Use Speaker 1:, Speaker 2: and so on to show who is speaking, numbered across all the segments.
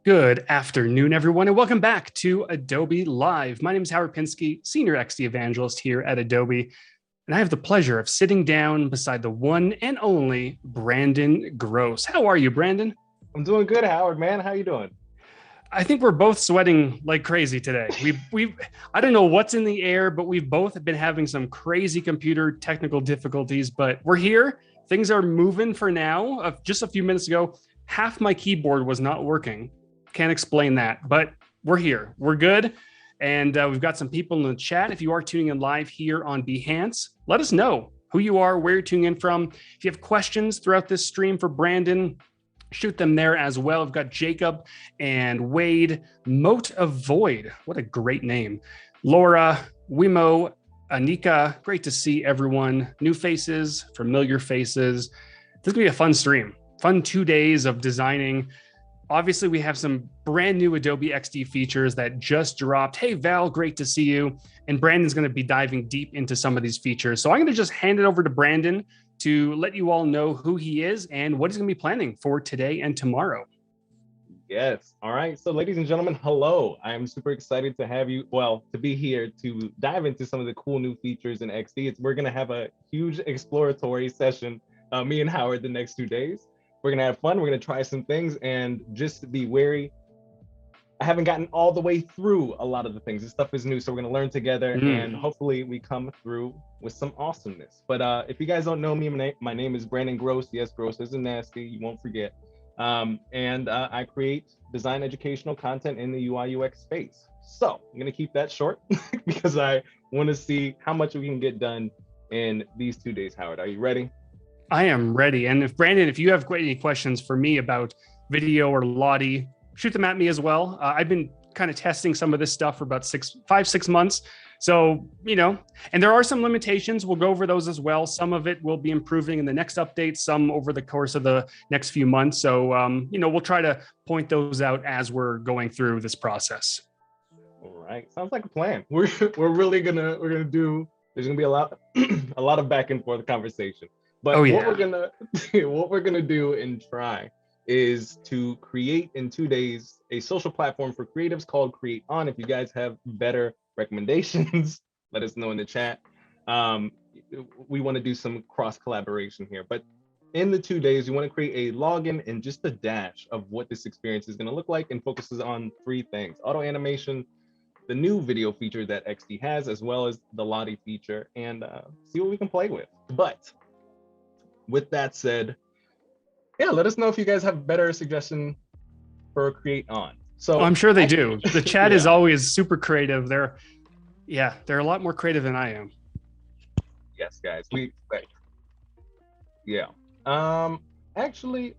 Speaker 1: Good afternoon, everyone, and welcome back to Adobe Live. My name is Howard Pinsky, Senior XD Evangelist here at Adobe, and I have the pleasure of sitting down beside the one and only Brandon Groce. How are you, Brandon?
Speaker 2: I'm doing good, Howard, man. How you doing?
Speaker 1: I think we're both sweating like crazy today. I don't know what's in the air, but we've both been having some crazy computer technical difficulties, but we're here. Things are moving for now. Just a few minutes ago, half my keyboard was not working. Can't explain that, but we're here. We're good. And we've got some people in the chat. If you are tuning in live here on Behance, let us know who you are, where you're tuning in from. If you have questions throughout this stream for Brandon, shoot them there as well. I've got Jacob and Wade, Moat of Void. What a great name. Laura, Wimo, Anika. Great to see everyone. New faces, familiar faces. This is going to be a fun stream. Fun 2 days of designing. Obviously, we have some brand new Adobe XD features that just dropped. Hey, Val, great to see you. And Brandon's going to be diving deep into some of these features. So I'm going to just hand it over to Brandon to let you all know who he is and what he's going to be planning for today and tomorrow.
Speaker 2: Yes. All right. So ladies and gentlemen, hello. I'm super excited to have you, to be here to dive into some of the cool new features in XD. We're going to have a huge exploratory session, me and Howard, the next 2 days. We're going to have fun. We're going to try some things, and just be wary. I haven't gotten all the way through a lot of the things. This stuff is new, so we're going to learn together, and hopefully we come through with some awesomeness. But if you guys don't know me, my name is Brandon Groce. Yes, Groce isn't nasty. You won't forget. And I create design educational content in the UIUX space. So I'm going to keep that short because I want to see how much we can get done in these 2 days. Howard, are you ready?
Speaker 1: I am ready. And if Brandon, if you have any questions for me about video or Lottie, shoot them at me as well. I've been kind of testing some of this stuff for about 5-6 months. So, and there are some limitations. We'll go over those as well. Some of it will be improving in the next update, some over the course of the next few months. So, we'll try to point those out as we're going through this process.
Speaker 2: All right. Sounds like a plan. We're really gonna do, there's gonna be a lot of back and forth conversation. But what we're gonna do and try is to create in 2 days a social platform for creatives called Create On. If you guys have better recommendations, let us know in the chat. We want to do some cross collaboration here. But in the 2 days, you want to create a login and just a dash of what this experience is going to look like, and focuses on 3 things: auto animation, the new video feature that XD has, as well as the Lottie feature, and see what we can play with. But with that said, yeah, let us know if you guys have better suggestion for Create On. So
Speaker 1: I'm sure they do. The chat is always super creative. They're a lot more creative than I am.
Speaker 2: Yes, guys, we expect. Yeah. Actually,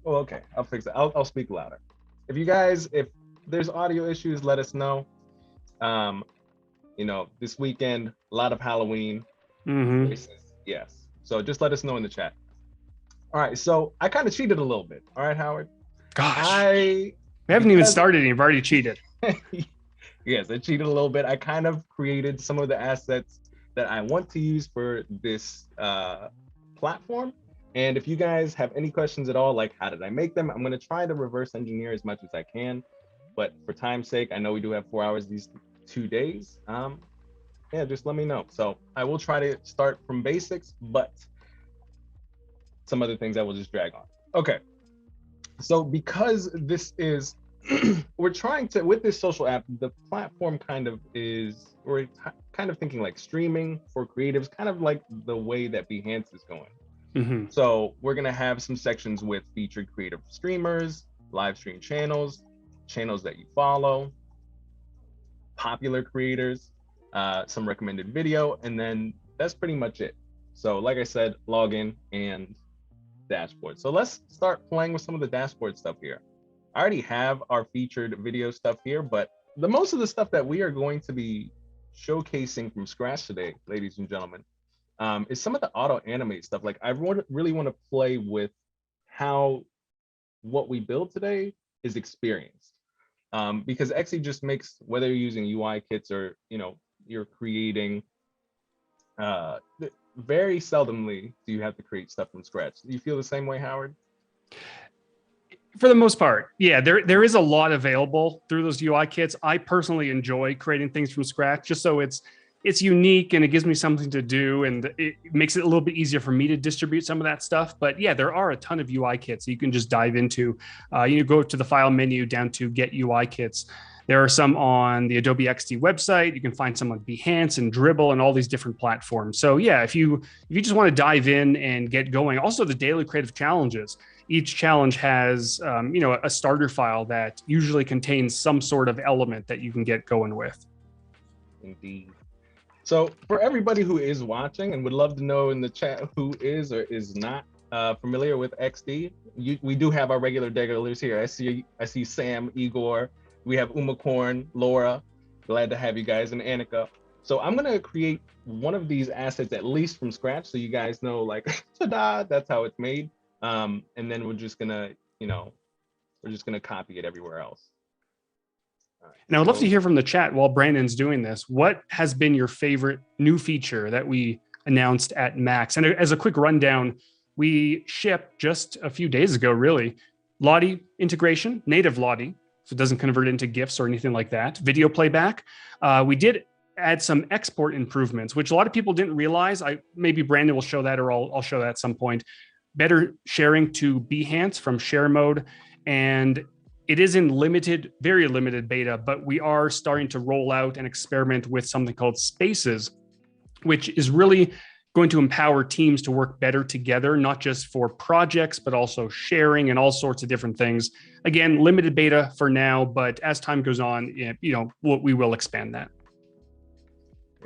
Speaker 2: okay, I'll fix it. I'll speak louder. If there's audio issues, let us know. This weekend, a lot of Halloween. Yes. So just let us know in the chat. All right, so I kind of cheated a little bit. All right, Howard.
Speaker 1: Gosh, we haven't even started and you've already cheated.
Speaker 2: Yes, I cheated a little bit. I kind of created some of the assets that I want to use for this platform. And if you guys have any questions at all, like how did I make them, I'm going to try to reverse engineer as much as I can. But for time's sake, I know we do have 4 hours these 2 days. Just let me know. So I will try to start from basics, but some other things I will just drag on. Okay. So because this is, we're trying to, with this social app, the platform we're kind of thinking like streaming for creatives, kind of like the way that Behance is going. So we're going to have some sections with featured creative streamers, live stream channels that you follow, popular creators, some recommended video, and then that's pretty much it. So like I said, login and dashboard. So let's start playing with some of the dashboard stuff here. I already have our featured video stuff here, but most of the stuff that we are going to be showcasing from scratch today, ladies and gentlemen, is some of the auto animate stuff. Like I really want to play with how what we build today is experienced. Because XD just makes, whether you're using UI kits or you're creating, very seldomly do you have to create stuff from scratch. Do you feel the same way, Howard?
Speaker 1: For the most part, yeah, there is a lot available through those UI kits. I personally enjoy creating things from scratch, just so it's unique and it gives me something to do, and it makes it a little bit easier for me to distribute some of that stuff. But yeah, there are a ton of UI kits you can just dive into. You go to the file menu down to Get UI Kits. There are some on the Adobe XD website. You can find some on Behance and Dribbble and all these different platforms. So yeah, if you just want to dive in and get going, also the daily creative challenges. Each challenge has a starter file that usually contains some sort of element that you can get going with.
Speaker 2: Indeed. So for everybody who is watching and would love to know in the chat who is or is not familiar with XD, we do have our regulars here. I see Sam, Igor, we have Umacorn, Laura. Glad to have you guys, and Annika. So I'm gonna create one of these assets at least from scratch, so you guys know, like, ta-da, that's how it's made. And then we're just gonna copy it everywhere else. Right,
Speaker 1: and I would love to hear from the chat while Brandon's doing this. What has been your favorite new feature that we announced at Max? And as a quick rundown, we shipped just a few days ago, really, Lottie integration, native Lottie, so it doesn't convert into GIFs or anything like that. Video playback. We did add some export improvements, which a lot of people didn't realize. Maybe Brandon will show that, or I'll show that at some point. Better sharing to Behance from share mode. And it is in very limited beta, but we are starting to roll out and experiment with something called Spaces, which is really going to empower teams to work better together, not just for projects, but also sharing and all sorts of different things. Again, limited beta for now, but as time goes on, we will expand that.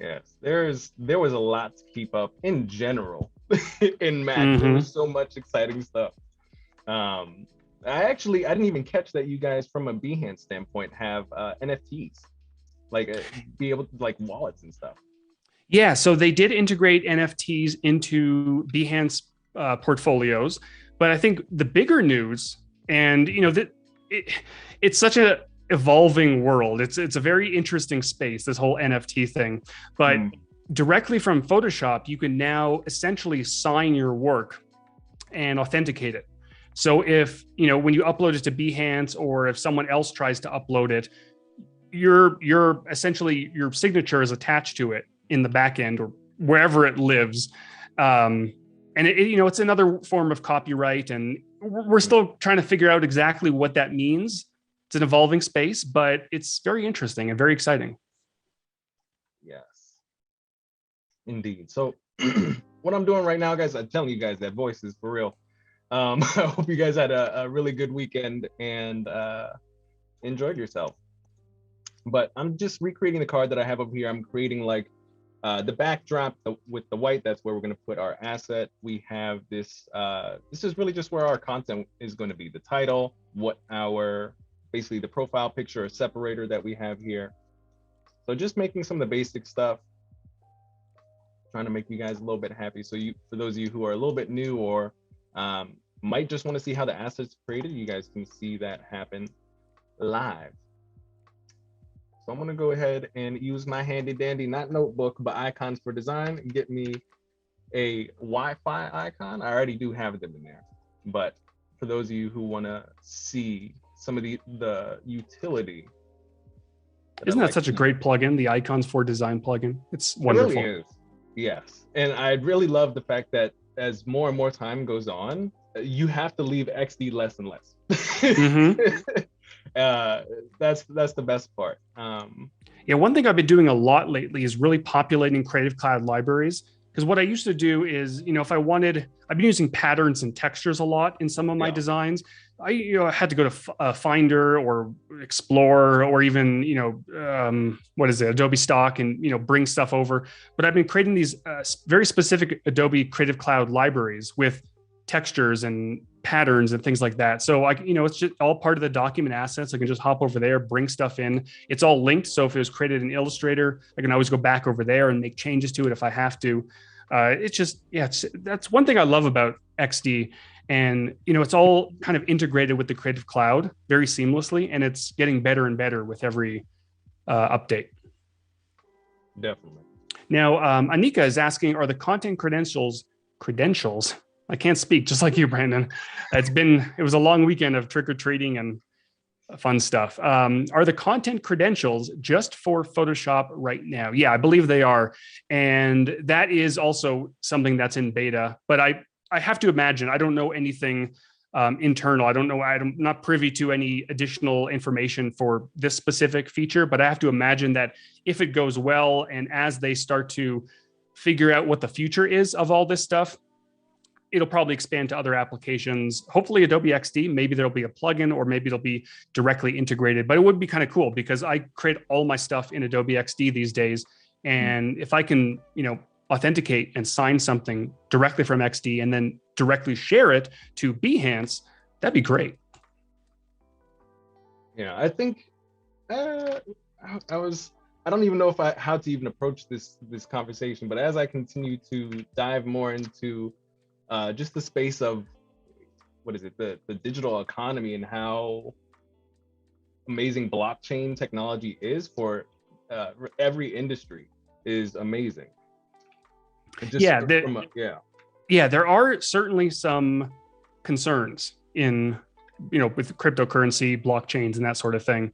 Speaker 2: Yes, there was a lot to keep up in general in Max. There was so much exciting stuff. I didn't even catch that you guys, from a Behance standpoint, have NFTs, be able to, like, wallets and stuff.
Speaker 1: Yeah, so they did integrate NFTs into Behance portfolios, but I think the bigger news, and it's such a evolving world. It's a very interesting space, this whole NFT thing. But directly from Photoshop, you can now essentially sign your work and authenticate it. So if when you upload it to Behance, or if someone else tries to upload it, your essentially your signature is attached to it in the back end or wherever it lives. And it's another form of copyright, and we're still trying to figure out exactly what that means. It's an evolving space, but it's very interesting and very exciting.
Speaker 2: Yes, indeed. So what I'm doing right now, guys, I'm telling you guys, that voice is for real. I hope you guys had a really good weekend and enjoyed yourself. But I'm just recreating the card that I have over here. I'm creating the backdrop with the white. That's where we're going to put our asset. We have this. This is really just where our content is going to be. The title, basically the profile picture or separator that we have here. So just making some of the basic stuff, trying to make you guys a little bit happy. So for those of you who are a little bit new, or might just want to see how the assets created, you guys can see that happen live. So I'm going to go ahead and use my handy dandy, not notebook, but icons for design, and get me a Wi-Fi icon. I already do have them in there, but for those of you who want to see some of the utility.
Speaker 1: Isn't that such a great plugin, the icons for design plugin? It's wonderful.
Speaker 2: It really is. Yes. And I really love the fact that as more and more time goes on, you have to leave XD less and less. That's the best part.
Speaker 1: Yeah, one thing I've been doing a lot lately is really populating Creative Cloud libraries. Because what I used to do is, if I've been using patterns and textures a lot in some of my designs. I had to go to Finder or Explorer, or even, Adobe Stock, and, bring stuff over. But I've been creating these very specific Adobe Creative Cloud libraries with textures and patterns and things like that. So it's just all part of the document assets. I can just hop over there, bring stuff in. It's all linked. So if it was created in Illustrator, I can always go back over there and make changes to it if I have to. That's one thing I love about XD. And, it's all kind of integrated with the Creative Cloud very seamlessly, and it's getting better and better with every update.
Speaker 2: Definitely.
Speaker 1: Now, Anika is asking, are the content credentials, I can't speak, just like you, Brandon. It was a long weekend of trick-or-treating and fun stuff. Are the content credentials just for Photoshop right now? Yeah, I believe they are. And that is also something that's in beta, but I have to imagine, I don't know anything internal. I don't know. I'm not privy to any additional information for this specific feature, but I have to imagine that if it goes well and as they start to figure out what the future is of all this stuff, it'll probably expand to other applications. Hopefully Adobe XD, maybe there'll be a plugin or maybe it'll be directly integrated, but it would be kind of cool because I create all my stuff in Adobe XD these days. And if I can, authenticate and sign something directly from XD and then directly share it to Behance, that'd be great.
Speaker 2: Yeah, I think I don't even know how to even approach this conversation, but as I continue to dive more into just the space of the digital economy and how amazing blockchain technology is for every industry is amazing.
Speaker 1: There are certainly some concerns in with cryptocurrency, blockchains, and that sort of thing.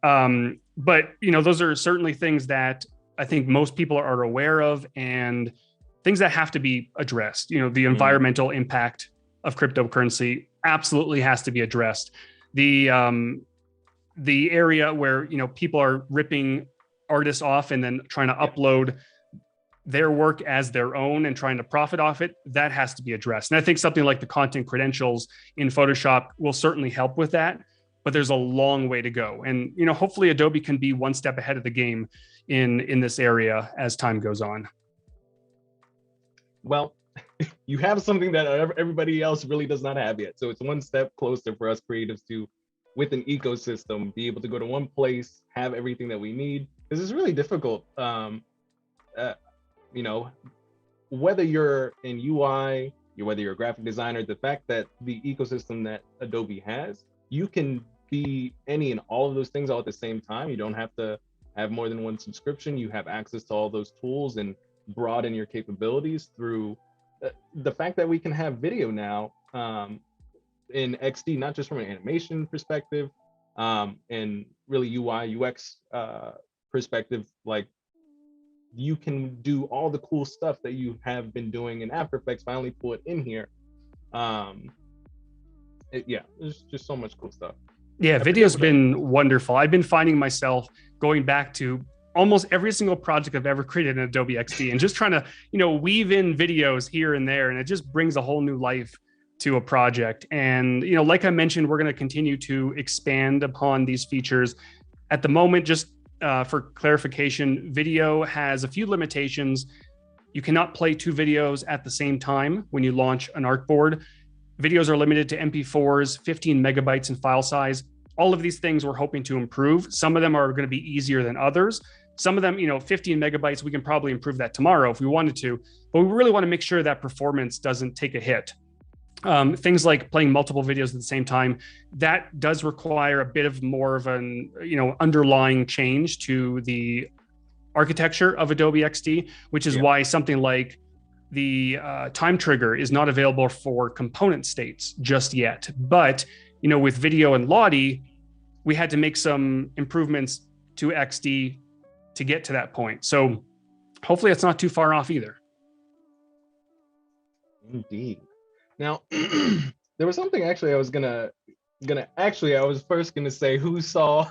Speaker 1: But those are certainly things that I think most people are aware of and things that have to be addressed. The environmental impact of cryptocurrency absolutely has to be addressed. The area where people are ripping artists off and then trying to upload their work as their own and trying to profit off it, that has to be addressed. And I think something like the content credentials in Photoshop will certainly help with that, but there's a long way to go. And hopefully Adobe can be one step ahead of the game in this area as time goes on.
Speaker 2: Well, you have something that everybody else really does not have yet. So it's one step closer for us creatives to, with an ecosystem, be able to go to one place, have everything that we need. Because it's really difficult. Whether you're in UI, whether you're a graphic designer, the fact that the ecosystem that Adobe has, you can be any and all of those things all at the same time. You don't have to have more than one subscription. You have access to all those tools and broaden your capabilities through the fact that we can have video now in XD, not just from an animation perspective and really UI UX perspective. Like, you can do all the cool stuff that you have been doing in After Effects, finally pull it in here. There's just so much cool stuff.
Speaker 1: Yeah, video's been wonderful. I've been finding myself going back to almost every single project I've ever created in Adobe XD and just trying to, weave in videos here and there. And it just brings a whole new life to a project. And, like I mentioned, we're going to continue to expand upon these features. At the moment, just for clarification, video has a few limitations. You cannot play two videos at the same time when you launch an artboard. Videos are limited to MP4s, 15 megabytes in file size. All of these things we're hoping to improve. Some of them are going to be easier than others. Some of them, 15 megabytes, we can probably improve that tomorrow if we wanted to, but we really want to make sure that performance doesn't take a hit. Things like playing multiple videos at the same time, that does require a bit of more of an, underlying change to the architecture of Adobe XD, which is why something like the time trigger is not available for component states just yet. But, with video and Lottie, we had to make some improvements to XD to get to that point. So hopefully it's not too far off either.
Speaker 2: Indeed. Now, there was something actually I was first gonna say, who saw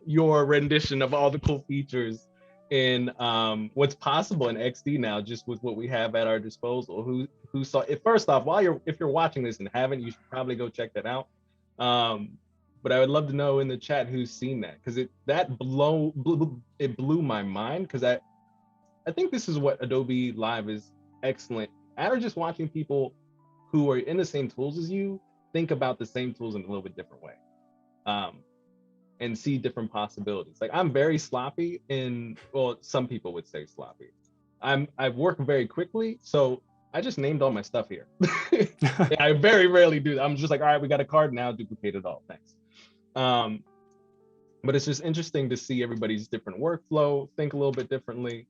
Speaker 2: your rendition of all the cool features in what's possible in XD now, just with what we have at our disposal? Who saw it? First off, if you're watching this and haven't, you should probably go check that out. But I would love to know in the chat who's seen that, because it blew my mind, because I think this is what Adobe Live is excellent at, or just watching people who are in the same tools as you think about the same tools in a little bit different way, and see different possibilities. Like, I'm very sloppy some people would say sloppy. I work very quickly, so I just named all my stuff here. I very rarely do that. I'm just like, all right, we got a card now, duplicate it all, thanks. But it's just interesting to see everybody's different workflow, think a little bit differently.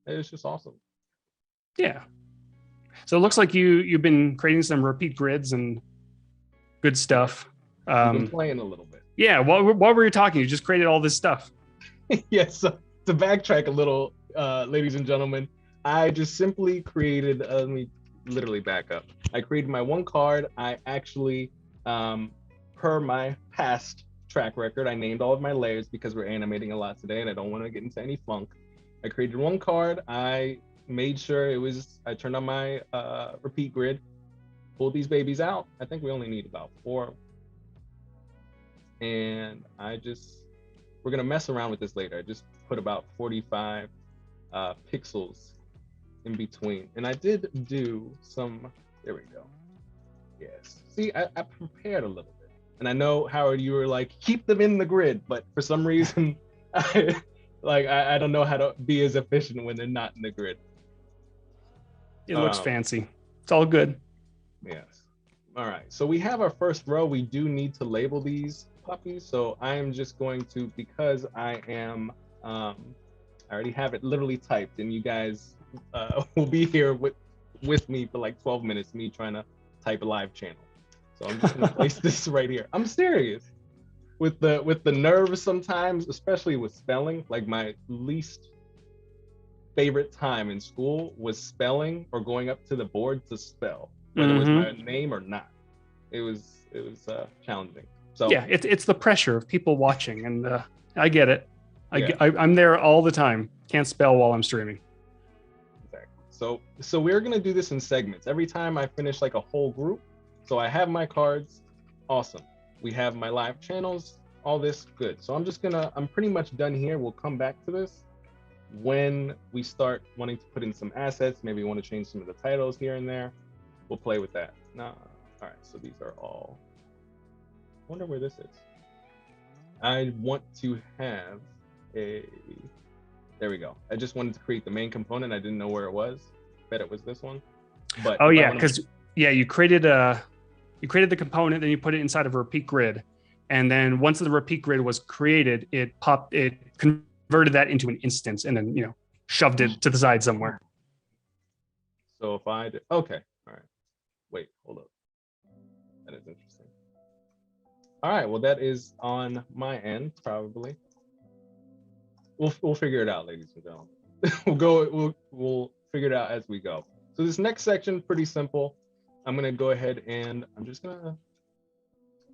Speaker 2: It's just awesome.
Speaker 1: Yeah. So it looks like you've been creating some repeat grids and good stuff.
Speaker 2: We've been playing a little bit.
Speaker 1: Yeah, while we were talking, you just created all this stuff.
Speaker 2: Yes, so to backtrack a little, ladies and gentlemen, I just simply created, let me literally back up. I created my one card. I actually, per my past track record, I named all of my layers because we're animating a lot today and I don't want to get into any funk. I created one card. I made sure I turned on my repeat grid, pulled these babies out. I think we only need about 4. And we're gonna mess around with this later. I just put about 45 pixels in between. And I did do some, there we go. Yes, see, I prepared a little bit. And I know, Howard, you were like, keep them in the grid, but for some reason, I don't know how to be as efficient when they're not in the grid.
Speaker 1: It looks fancy. It's all good.
Speaker 2: Yes. All right, so we have our first row. We do need to label these puppies. So I am just going to, because I am, I already have it literally typed and you guys will be here with me for like 12 minutes, me trying to type a live channel. So I'm just gonna place this right here. I'm serious. With the nerves sometimes, especially with spelling, like my least favorite time in school was spelling or going up to the board to spell, whether it was my name or not. It was challenging. So
Speaker 1: yeah, it's the pressure of people watching, and I get it. I'm there all the time. Can't spell while I'm streaming.
Speaker 2: Exactly. So we're gonna do this in segments. Every time I finish like a whole group. So I have my cards. Awesome. We have my live channels. All this good. So I'm pretty much done here. We'll come back to this when we start wanting to put in some assets. Maybe we want to change some of the titles here and there. We'll play with that. All right. So these are all. I wonder where this is. I want to have there we go. I just wanted to create the main component. I didn't know where it was. Bet it was this one. But
Speaker 1: oh yeah, because you created the component, then you put it inside of a repeat grid, and then once the repeat grid was created, it converted that into an instance, and then shoved it to the side somewhere.
Speaker 2: So if I did, okay, all right. Wait, hold up. That is interesting. All right, well that is on my end probably. We'll figure it out, ladies and gentlemen. We'll figure it out as we go. So this next section, pretty simple. I'm gonna go ahead and I'm just gonna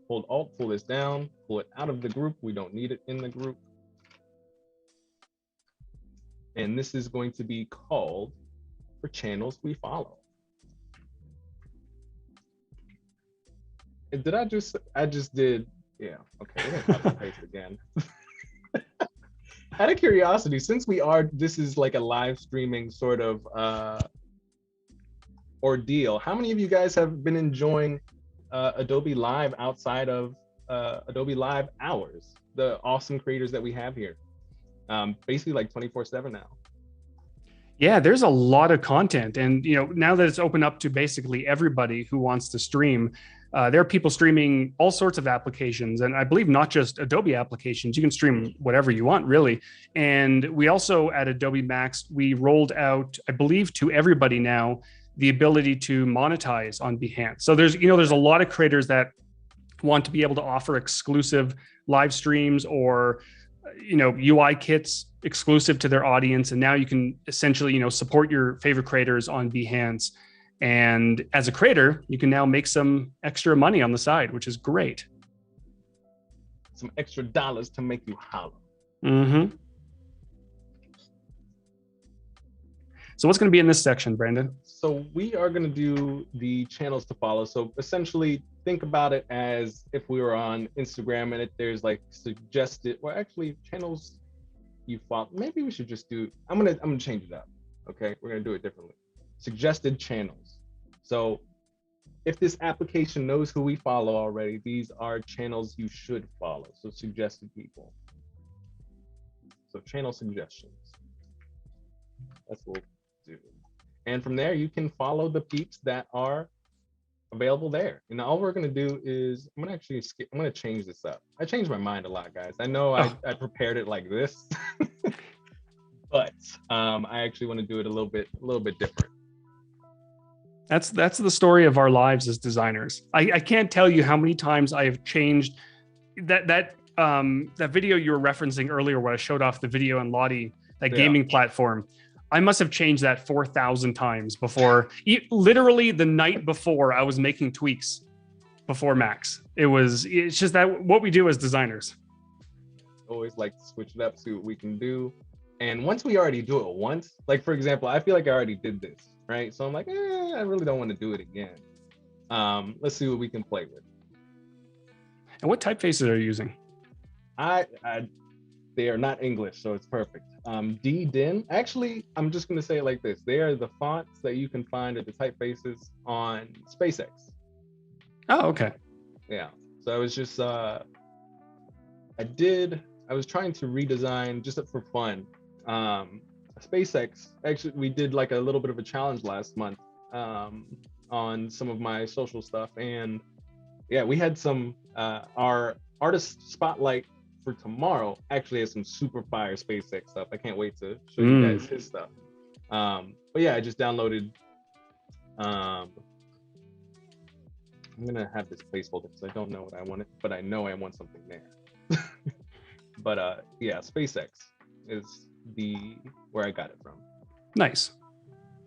Speaker 2: hold Alt, pull this down, pull it out of the group. We don't need it in the group. And this is going to be called for channels we follow. And did I just did, yeah, okay, we're gonna copy and paste again. Out of curiosity, since this is like a live streaming sort of ordeal, how many of you guys have been enjoying Adobe Live outside of Adobe Live hours? The awesome creators that we have here, basically like 24/7 now.
Speaker 1: Yeah, there's a lot of content, and now that it's open up to basically everybody who wants to stream, there are people streaming all sorts of applications, and I believe not just Adobe applications. You can stream whatever you want, really. And we also at Adobe Max, we rolled out, I believe, to everybody now, the ability to monetize on Behance. So there's a lot of creators that want to be able to offer exclusive live streams or UI kits exclusive to their audience, and now you can essentially support your favorite creators on Behance. And as a creator, you can now make some extra money on the side, which is great.
Speaker 2: Some extra dollars to make you holler.
Speaker 1: So what's going to be in this section, Brandon?
Speaker 2: So we are going to do the channels to follow. So essentially, think about it as if we were on Instagram and there's like suggested, or actually channels you follow. Maybe we should just do. I'm gonna change it up. Okay, we're gonna do it differently. Suggested channels. So if this application knows who we follow already, these are channels you should follow. So suggested people. So channel suggestions. That's what we'll do. And from there, you can follow the peeps that are available there. And all we're gonna do is, I'm gonna change this up. I changed my mind a lot, guys. I know I prepared it like this, but I actually wanna do it a little bit different.
Speaker 1: That's the story of our lives as designers. I can't tell you how many times I have changed that video you were referencing earlier where I showed off the video on Lottie, that
Speaker 2: Yeah.
Speaker 1: gaming platform. I must have changed that 4,000 times before. Literally the night before, I was making tweaks before Max. It's just that what we do as designers.
Speaker 2: Always like to switch it up, see what we can do. And once we already do it once, like for example, I feel like I already did this, right? So I'm like, I really don't want to do it again. Let's see what we can play with.
Speaker 1: And what typefaces are you using?
Speaker 2: They are not English, so it's perfect. DDIN, actually, I'm just gonna say it like this. They are the fonts that you can find at the typefaces on SpaceX.
Speaker 1: Oh, okay.
Speaker 2: Yeah, so I was just, I was trying to redesign just for fun. SpaceX, actually, we did like a little bit of a challenge last month on some of my social stuff. And yeah, we had some, our artist spotlight for tomorrow actually has some super fire SpaceX stuff. I can't wait to show you guys his stuff. But yeah, I just downloaded, I'm gonna have this placeholder because I don't know what I wanted, but I know I want something there. But yeah, SpaceX is where I got it from.
Speaker 1: Nice.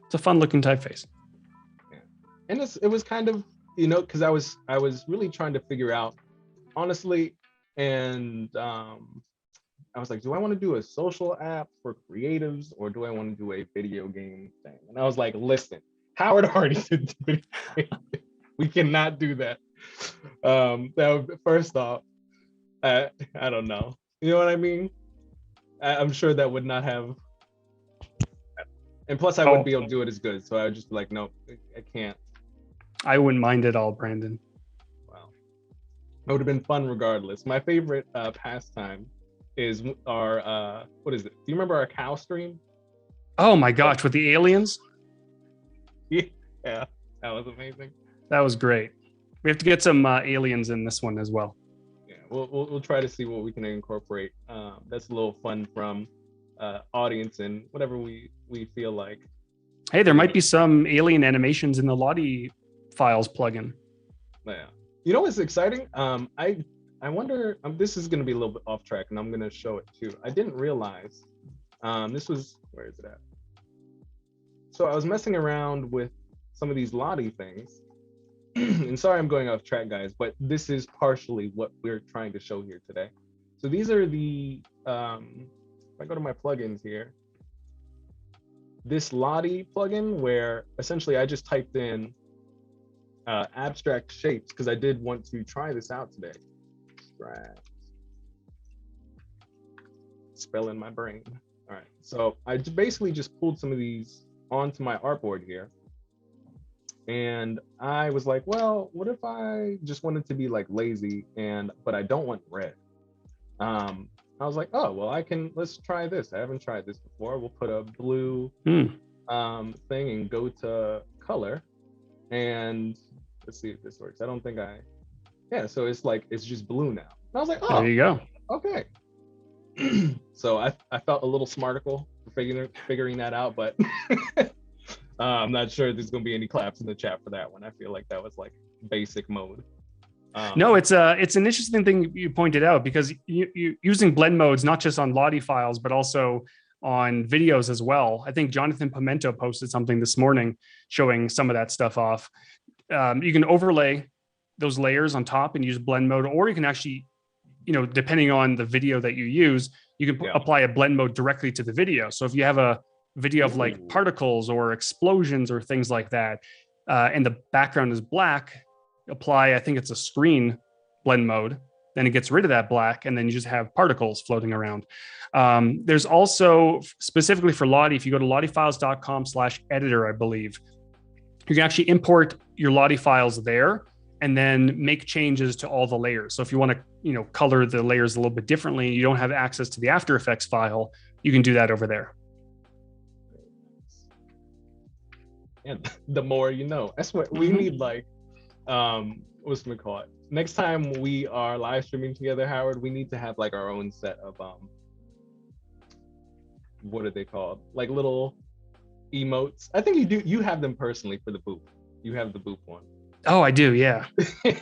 Speaker 1: It's a fun looking typeface.
Speaker 2: Yeah. And it was kind of, because I was really trying to figure out, honestly, and I was like, do I want to do a social app for creatives or do I want to do a video game thing? And I was like, listen, Howard already did the video game. We cannot do that. That would, first off, I don't know. You know what I mean? I'm sure that would not have, and plus I wouldn't be able to do it as good. So I would just be like, no, I can't.
Speaker 1: I wouldn't mind at all, Brandon.
Speaker 2: Wow. It would have been fun regardless. My favorite pastime is our, what is it? Do you remember our cow stream?
Speaker 1: Oh my gosh, with the aliens?
Speaker 2: Yeah, that was amazing.
Speaker 1: That was great. We have to get some aliens in this one as well.
Speaker 2: Yeah, we'll try to see what we can incorporate. That's a little fun from audience and whatever we feel like.
Speaker 1: Hey, there might be some alien animations in the Lottie files plugin.
Speaker 2: Yeah. You know what's exciting? I wonder, this is going to be a little bit off track and I'm going to show it too. I didn't realize this was, where is it at? So I was messing around with some of these Lottie things. And sorry I'm going off track, guys, but this is partially what we're trying to show here today. So these are the, if I go to my plugins here, this Lottie plugin where essentially I just typed in abstract shapes because I did want to try this out today. Abstract. Spell in my brain. All right, so I basically just pulled some of these onto my artboard here. And I was like, well, what if I just wanted to be like lazy but I don't want red? I was like, oh, well, let's try this. I haven't tried this before. We'll put a blue thing and go to color. And let's see if this works. I don't think yeah, so it's just blue now. And I was like, oh,
Speaker 1: there you go.
Speaker 2: Okay. So I felt a little smarticle for figuring that out, but I'm not sure there's gonna be any claps in the chat for that one. I feel like that was like basic mode.
Speaker 1: No, it's an interesting thing you pointed out because you using blend modes not just on Lottie files but also on videos as well. I think Jonathan Pimento posted something this morning showing some of that stuff off. You can overlay those layers on top and use blend mode, or you can actually, depending on the video that you use, you can apply a blend mode directly to the video. So if you have a video of like particles or explosions or things like that, and the background is black, apply, I think it's a screen blend mode, then it gets rid of that black and then you just have particles floating around. There's also, specifically for Lottie, if you go to lottiefiles.com/editor, I believe, you can actually import your Lottie files there and then make changes to all the layers. So if you want to, color the layers a little bit differently, you don't have access to the After Effects file, you can do that over there.
Speaker 2: And the more you know. That's what we need, like, what's we call it? Next time we are live streaming together, Howard, we need to have like our own set of what are they called? Like little emotes. I think you have them personally for the booth. You have the Boop one.
Speaker 1: Oh, I do. Yeah. You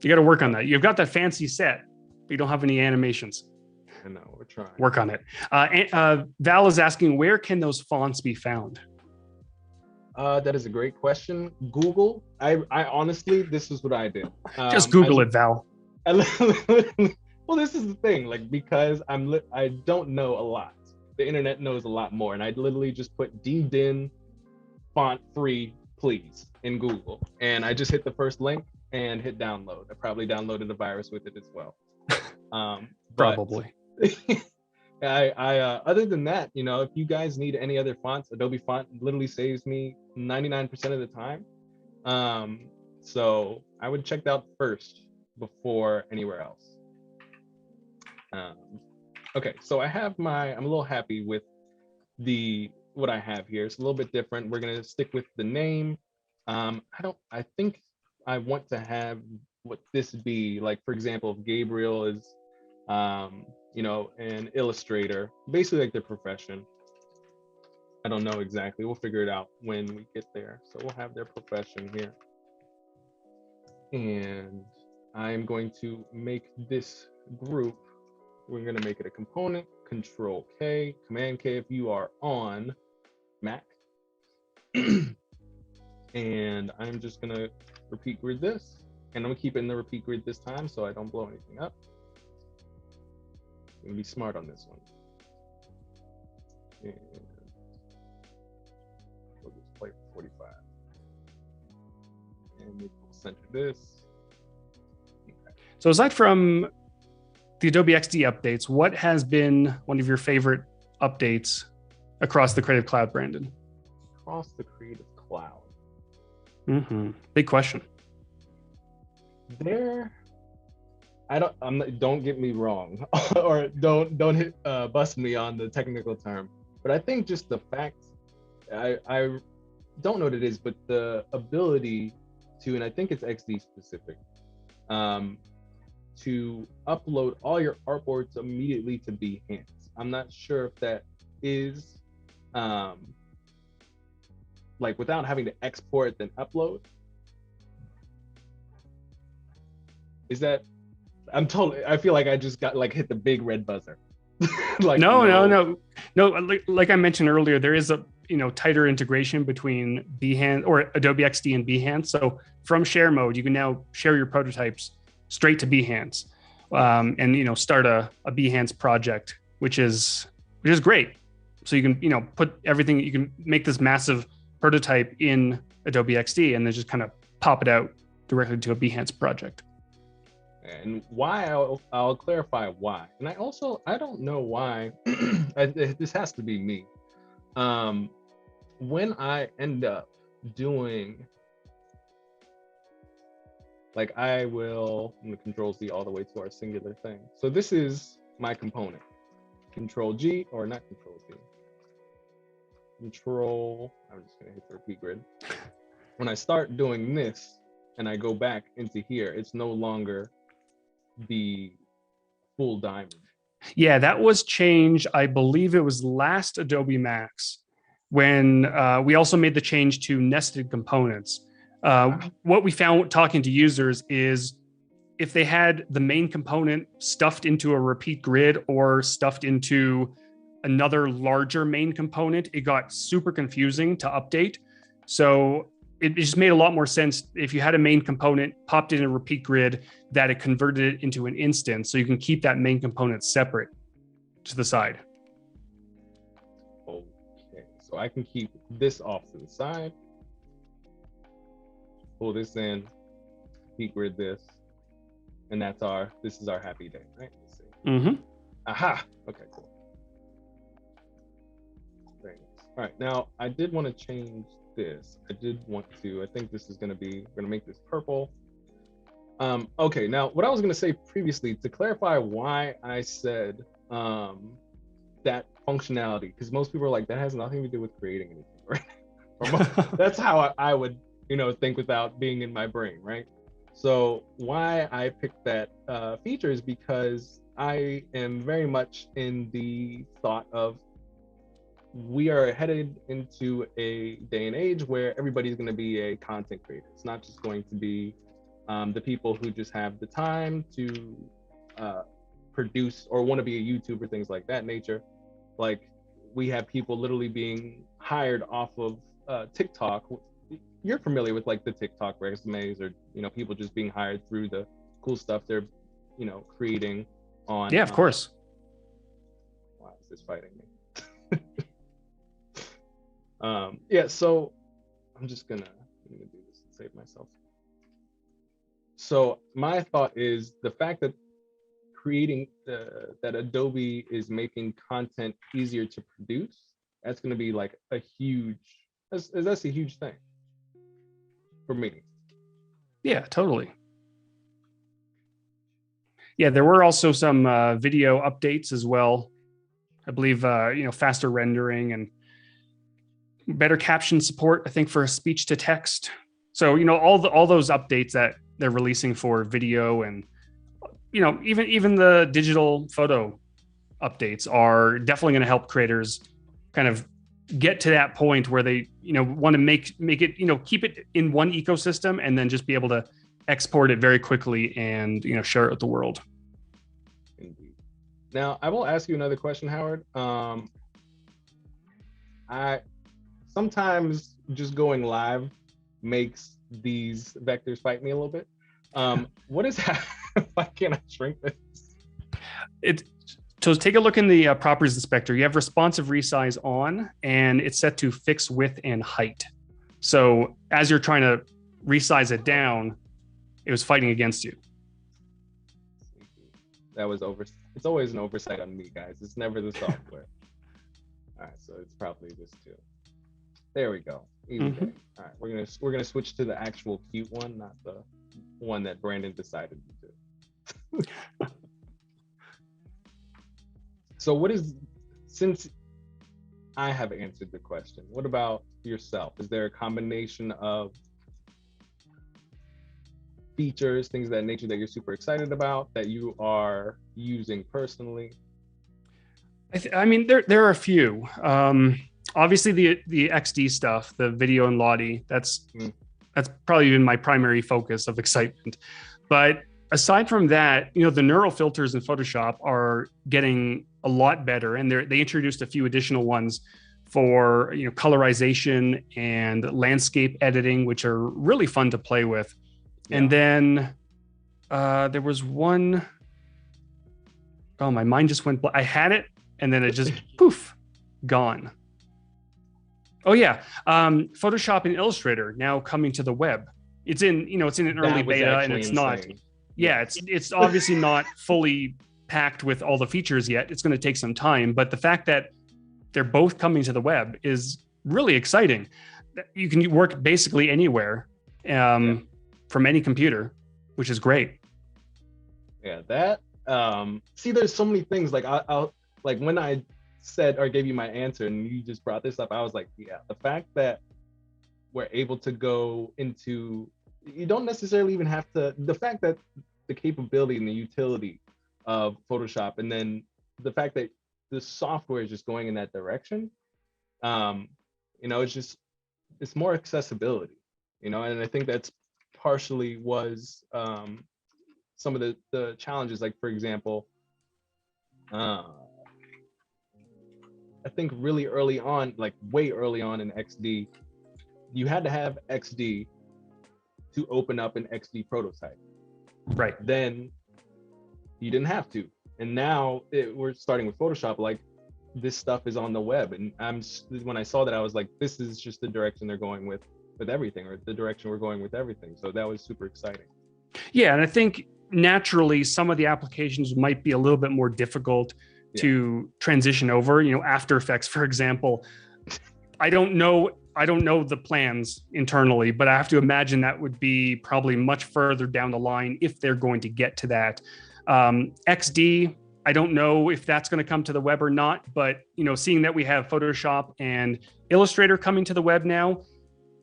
Speaker 1: got to work on that. You've got that fancy set, but you don't have any animations.
Speaker 2: I know, we're trying.
Speaker 1: Work on it. Val is asking, where can those fonts be found?
Speaker 2: That is a great question. Google. I honestly, this is what I did.
Speaker 1: Just Google it, Val.
Speaker 2: Well, this is the thing, like, because I don't know a lot. The internet knows a lot more, and I literally just put DDIN font free, please, in Google, and I just hit the first link and hit download. I probably downloaded a virus with it as well.
Speaker 1: Probably.
Speaker 2: Other than that, you know, if you guys need any other fonts, Adobe Font literally saves me 99% of the time. So I would check that out first before anywhere else. Okay, so I'm a little happy with what I have here. It's a little bit different. We're gonna stick with the name. I think I want to have what this be, like, for example, if Gabriel is you know, an illustrator, basically like their profession. I don't know exactly. We'll figure it out when we get there. So we'll have their profession here. And I'm going to make this group, we're going to make it a component, Control K, Command K if you are on Mac. And I'm just going to repeat grid this. And I'm going to keep it in the repeat grid this time so I don't blow anything up. I'm gonna be smart on this one. And we'll just play for 45. And maybe we'll center this. Okay.
Speaker 1: So aside from the Adobe XD updates, what has been one of your favorite updates across the Creative Cloud, Brandon?
Speaker 2: Across the Creative Cloud.
Speaker 1: Big question.
Speaker 2: Don't get me wrong, or don't hit bust me on the technical term, but I think just the fact, I don't know what it is, but the ability to, and I think it's XD specific, to upload all your artboards immediately to Behance. I'm not sure if that is like without having to export then upload. Is that? I feel like I just got hit the big red buzzer. Like,
Speaker 1: no. Like I mentioned earlier, there is a tighter integration between Behance or Adobe XD and Behance. So from share mode, you can now share your prototypes straight to Behance, and start a Behance project, which is great. So you can put everything. You can make this massive prototype in Adobe XD and then just kind of pop it out directly to a Behance project.
Speaker 2: And why, I'll clarify why. And I don't know why, this has to be me. When I end up doing, I'm gonna Control Z all the way to our singular thing. So this is my component. Control G, or not Control Z. I'm just gonna hit the repeat grid. When I start doing this and I go back into here, it's no longer the full diamond.
Speaker 1: Yeah, that was changed. I believe it was last Adobe Max when we also made the change to nested components. What we found talking to users is if they had the main component stuffed into a repeat grid or stuffed into another larger main component, it got super confusing to update. So it just made a lot more sense if you had a main component popped in a repeat grid that it converted it into an instance, so you can keep that main component separate to the side.
Speaker 2: Okay, so I can keep this off to the side, pull this in, repeat grid this, and this is our happy day, right? Let's see. Aha. Okay, cool. Great. All right, now I did want to change this. I think this is we're gonna make this purple. Okay, now what I was gonna say previously, to clarify why I said that functionality, because most people are like, that has nothing to do with creating anything, right? That's how I would think without being in my brain, right? So why I picked that feature is because I am very much in the thought of we are headed into a day and age where everybody's going to be a content creator. It's not just going to be the people who just have the time to produce or want to be a YouTuber, things like that nature. Like, we have people literally being hired off of TikTok. You're familiar with like the TikTok resumes, or people just being hired through the cool stuff they're creating on.
Speaker 1: Yeah, of course.
Speaker 2: Why is this fighting me? Yeah, so I'm gonna do this to save myself. So my thought is the fact that that Adobe is making content easier to produce, that's going to be like a huge, that's a huge thing for me.
Speaker 1: Yeah, totally. Yeah, there were also some video updates as well. I believe faster rendering and better caption support, I think, for speech to text. So all those updates that they're releasing for video, and even the digital photo updates are definitely going to help creators kind of get to that point where they want to make it keep it in one ecosystem, and then just be able to export it very quickly and share it with the world.
Speaker 2: Indeed. Now I will ask you another question, Howard. I sometimes just going live makes these vectors fight me a little bit. What is that? Why can't I shrink this?
Speaker 1: So take a look in the properties inspector. You have responsive resize on, and it's set to fix width and height. So as you're trying to resize it down, it was fighting against you.
Speaker 2: That was it's always an oversight on me, guys. It's never the software. All right, so it's probably this too. There we go. Easy. Mm-hmm. All right, we're gonna switch to the actual cute one, not the one that Brandon decided to do. So since I have answered the question, what about yourself? Is there a combination of features, things of that nature that you're super excited about that you are using personally?
Speaker 1: I mean, there are a few. Obviously, the XD stuff, the video and Lottie, that's probably been my primary focus of excitement. But aside from that, the neural filters in Photoshop are getting a lot better, and they introduced a few additional ones for colorization and landscape editing, which are really fun to play with. Yeah. And then there was one. Oh, my mind just went blank. I had it, and then it just poof, gone. Oh yeah, Photoshop and Illustrator now coming to the web. It's in an early beta, and it's insane. Not. Yeah, it's obviously not fully packed with all the features yet. It's going to take some time, but the fact that they're both coming to the web is really exciting. You can work basically anywhere from any computer, which is great.
Speaker 2: Yeah, that see, there's so many things. Like I'll like when I said or gave you my answer and you just brought this up, I was like, yeah, the fact that we're able to go into, you don't necessarily even have to, the fact that the capability and the utility of Photoshop, and then the fact that the software is just going in that direction, it's more accessibility, and I think that's partially was some of the challenges. Like, for example, I think really early on, like way early on in XD, you had to have XD to open up an XD prototype.
Speaker 1: Right.
Speaker 2: Then you didn't have to. And now we're starting with Photoshop, like this stuff is on the web. And when I saw that, I was like, this is just the direction they're going with everything, or the direction we're going with everything. So that was super exciting.
Speaker 1: Yeah, and I think naturally some of the applications might be a little bit more difficult to transition over. After Effects, for example, I don't know the plans internally, but I have to imagine that would be probably much further down the line if they're going to get to that. XD, I don't know if that's going to come to the web or not, but seeing that we have Photoshop and Illustrator coming to the web now,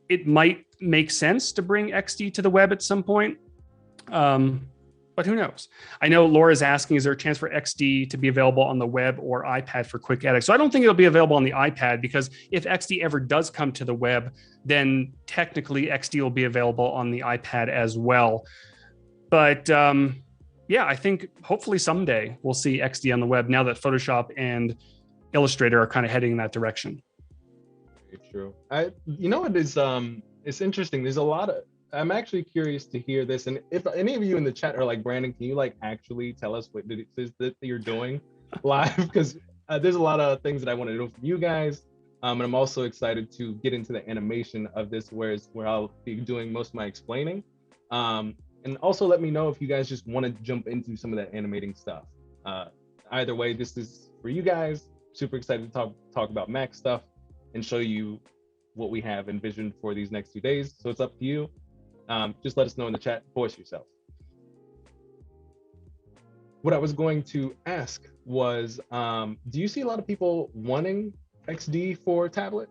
Speaker 1: it might make sense to bring XD to the web at some point. but who knows? I know Laura's asking, is there a chance for XD to be available on the web or iPad for quick edits? So I don't think it'll be available on the iPad, because if XD ever does come to the web, then technically XD will be available on the iPad as well. But yeah, I think hopefully someday we'll see XD on the web, now that Photoshop and Illustrator are kind of heading in that direction.
Speaker 2: Very true. You know what is it's interesting. There's a lot of, I'm actually curious to hear this. And if any of you in the chat are like, Brandon, can you like actually tell us what it is that you're doing live? Because there's a lot of things that I want to know from you guys. And I'm also excited to get into the animation of this, where I'll be doing most of my explaining. And also let me know if you guys just want to jump into some of that animating stuff. Either way, this is for you guys. Super excited to talk about Mac stuff and show you what we have envisioned for these next 2 days. So it's up to you. Just let us know in the chat, voice yourself. What I was going to ask was, do you see a lot of people wanting XD for tablet?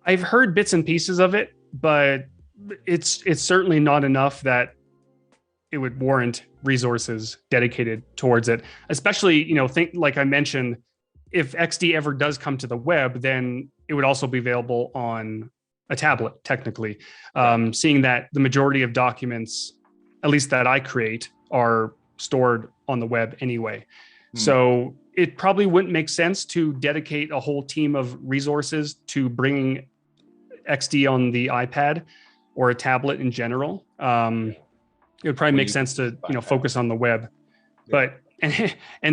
Speaker 1: I've heard bits and pieces of it, but it's certainly not enough that it would warrant resources dedicated towards it. Especially, you know, think like I mentioned, if XD ever does come to the web, then it would also be available on a tablet, technically. Seeing that the majority of documents, at least that I create, are stored on the web anyway. So it probably wouldn't make sense to dedicate a whole team of resources to bringing XD on the iPad or a tablet in general. It would probably make sense to, you know, focus on the web. But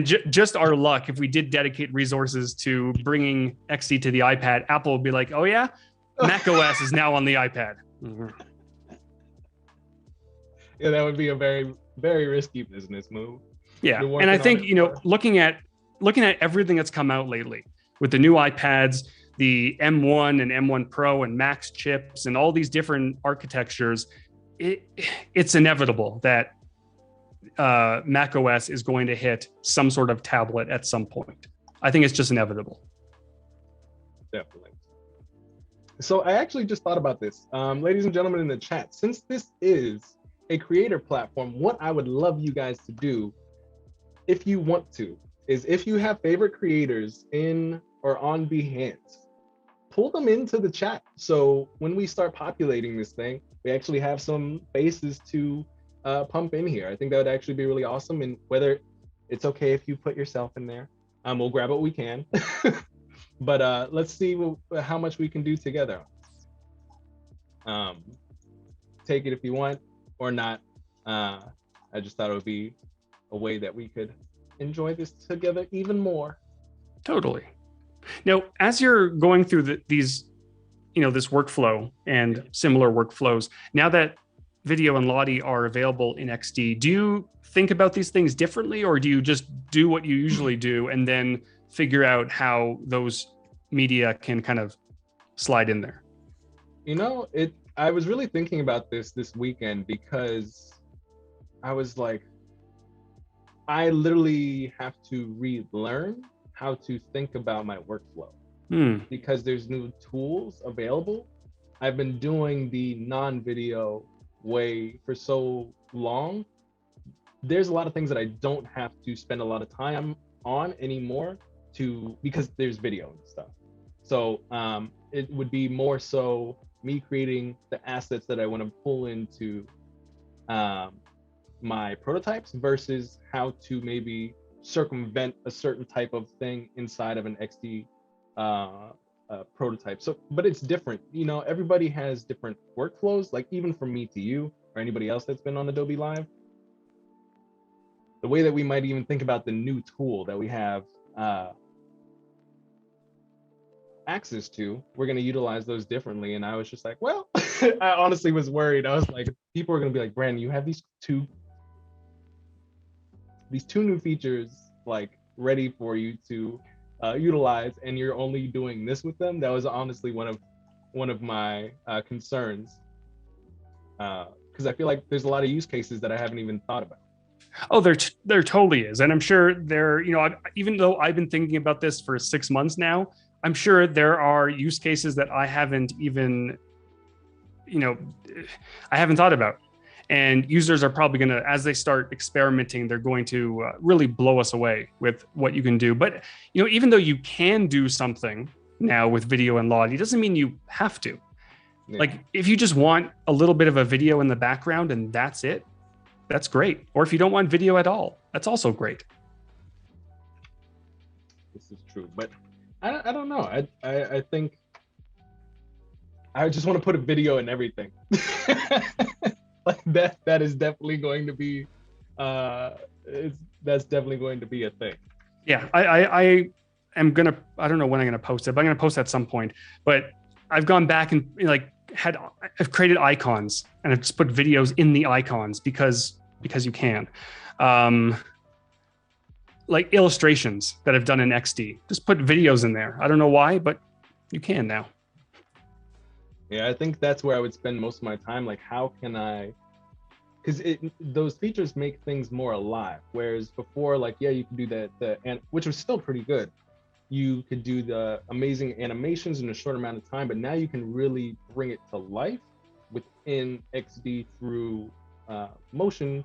Speaker 1: just our luck, if we did dedicate resources to bringing XD to the iPad, Apple would be like, oh yeah, Mac OS is now on the iPad.
Speaker 2: Yeah, that would be a very, very risky business move.
Speaker 1: Yeah, and I think, you know, looking at everything that's come out lately with the new iPads, the M1 and M1 Pro and Max chips and all these different architectures, it's inevitable that Mac OS is going to hit some sort of tablet at some point. I think it's just inevitable.
Speaker 2: Definitely. So I actually just thought about this. Ladies and gentlemen in the chat, since this is a creator platform, what I would love you guys to do, if you want to, is if you have favorite creators in or on Behance, pull them into the chat. So when we start populating this thing, we actually have some faces to pump in here. I think that would actually be really awesome. And whether it's okay if you put yourself in there, we'll grab what we can. But let's see how much we can do together. Take it if you want or not. I just thought it would be a way that we could enjoy this together even more.
Speaker 1: Totally. Now, as you're going through these, you know, this workflow and similar workflows, now that video and Lottie are available in XD, do you think about these things differently, or do you just do what you usually do and then figure out how those media can kind of slide in there?
Speaker 2: You know, I was really thinking about this weekend, because I was like, I literally have to relearn how to think about my workflow because there's new tools available. I've been doing the non-video way for so long. There's a lot of things that I don't have to spend a lot of time on anymore because there's video and stuff. So it would be more so me creating the assets that I want to pull into my prototypes versus how to maybe circumvent a certain type of thing inside of an XD prototype. So, but it's different. You know, everybody has different workflows, like even from me to you or anybody else that's been on Adobe Live. The way that we might even think about the new tool that we have access to, we're going to utilize those differently. And I was just like, well, I honestly was worried. I was like, people are going to be like, Brandon, you have these two new features like ready for you to utilize, and you're only doing this with them. That was honestly one of my concerns, because I feel like there's a lot of use cases that I haven't even thought about.
Speaker 1: Oh, there totally is. And I'm sure you know, even though I've been thinking about this for 6 months now, I'm sure there are use cases that I haven't even, you know, I haven't thought about. And users are probably going to, as they start experimenting, they're going to really blow us away with what you can do. But, even though you can do something now with video and Lottie, doesn't mean you have to. Yeah. Like if you just want a little bit of a video in the background and that's it, that's great. Or if you don't want video at all, that's also great.
Speaker 2: This is true, but I don't know. I think I just want to put a video in everything. Like that is definitely going to be that's definitely going to be a thing.
Speaker 1: Yeah, I am gonna, I don't know when I'm gonna post it, but I'm gonna post at some point. But I've gone back and I've created icons and I've just put videos in the icons because you can. Like illustrations that I've done in XD, just put videos in there. I don't know why, but you can now.
Speaker 2: Yeah, I think that's where I would spend most of my time. Like, how can I, because those features make things more alive. Whereas before, like, yeah, you could do and which was still pretty good. You could do the amazing animations in a short amount of time, but now you can really bring it to life within XD through motion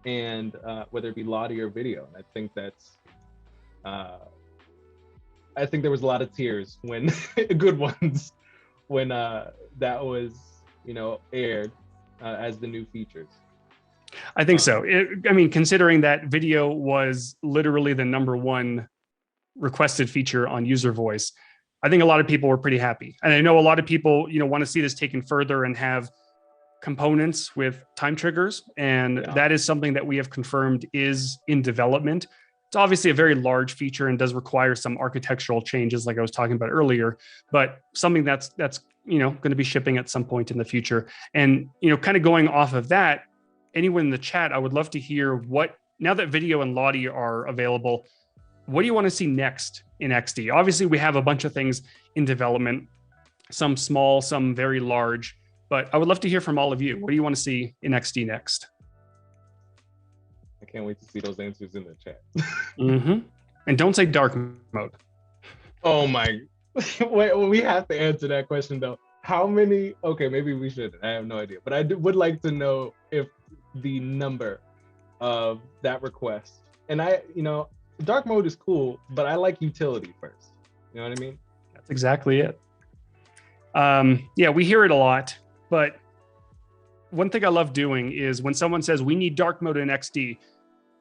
Speaker 2: and whether it be Lottie or video. And I think that's, I think there was a lot of tears when good ones when that was, aired as the new features.
Speaker 1: I think so. Considering that video was literally the #1 requested feature on user voice, I think a lot of people were pretty happy. And I know a lot of people, want to see this taken further and have components with time triggers. And that is something that we have confirmed is in development. It's obviously a very large feature and does require some architectural changes like I was talking about earlier, but something that's going to be shipping at some point in the future. And, kind of going off of that, anyone in the chat, I would love to hear now that video and Lottie are available, what do you want to see next in XD? Obviously, we have a bunch of things in development, some small, some very large, but I would love to hear from all of you. What do you want to see in XD next?
Speaker 2: I can't wait to see those answers in the chat.
Speaker 1: Mm-hmm. And don't say dark mode.
Speaker 2: Oh my, wait, we have to answer that question though. How many, okay, maybe we should, I have no idea, but I would like to know if the number of that request, and dark mode is cool, but I like utility first. You know what I mean?
Speaker 1: That's exactly it. Yeah, we hear it a lot, but one thing I love doing is when someone says we need dark mode in XD,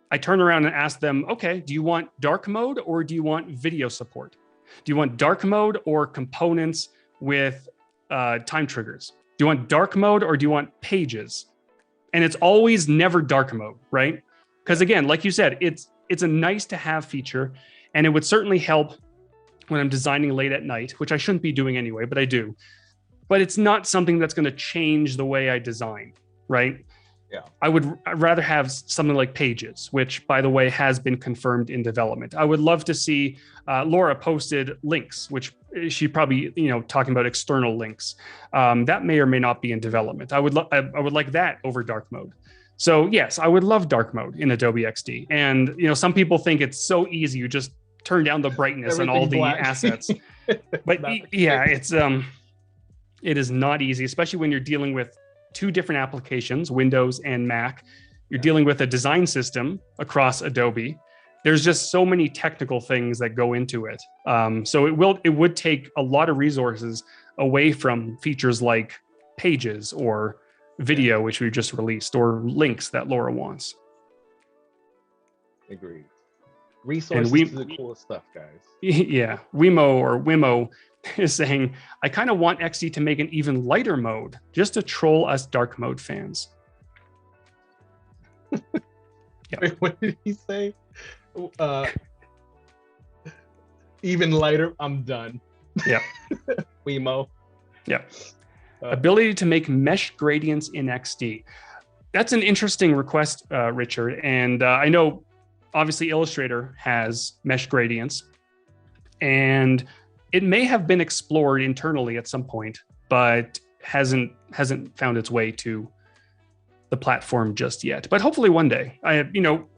Speaker 1: I turn around and ask them, okay, do you want dark mode or do you want video support? Do you want dark mode or components with time triggers? Do you want dark mode or do you want pages? And it's always never dark mode, right? Because again, like you said, it's a nice to have feature, and it would certainly help when I'm designing late at night, which I shouldn't be doing anyway, but I do. But it's not something that's going to change the way I design, right?
Speaker 2: Yeah.
Speaker 1: I'd rather have something like pages, which, by the way, has been confirmed in development. I would love to see Laura posted links, which she probably, talking about external links. That may or may not be in development. I would like that over dark mode. So yes, I would love dark mode in Adobe XD. And, some people think it's so easy. You just turn down the brightness and all the assets. But yeah, it is not easy, especially when you're dealing with two different applications, Windows and Mac. You're dealing with a design system across Adobe. There's just so many technical things that go into it. So it would take a lot of resources away from features like pages or video, which we just released, or links that Laura wants.
Speaker 2: Agreed. Resources to the cool stuff, guys.
Speaker 1: Yeah, Wimo is saying, I kind of want XD to make an even lighter mode just to troll us dark mode fans.
Speaker 2: Yeah. Wait, what did he say? Even lighter, I'm done.
Speaker 1: Yeah.
Speaker 2: Wemo.
Speaker 1: Yeah. Ability to make mesh gradients in XD. That's an interesting request, Richard. And I know obviously Illustrator has mesh gradients, and it may have been explored internally at some point, but hasn't found its way to the platform just yet. But hopefully one day.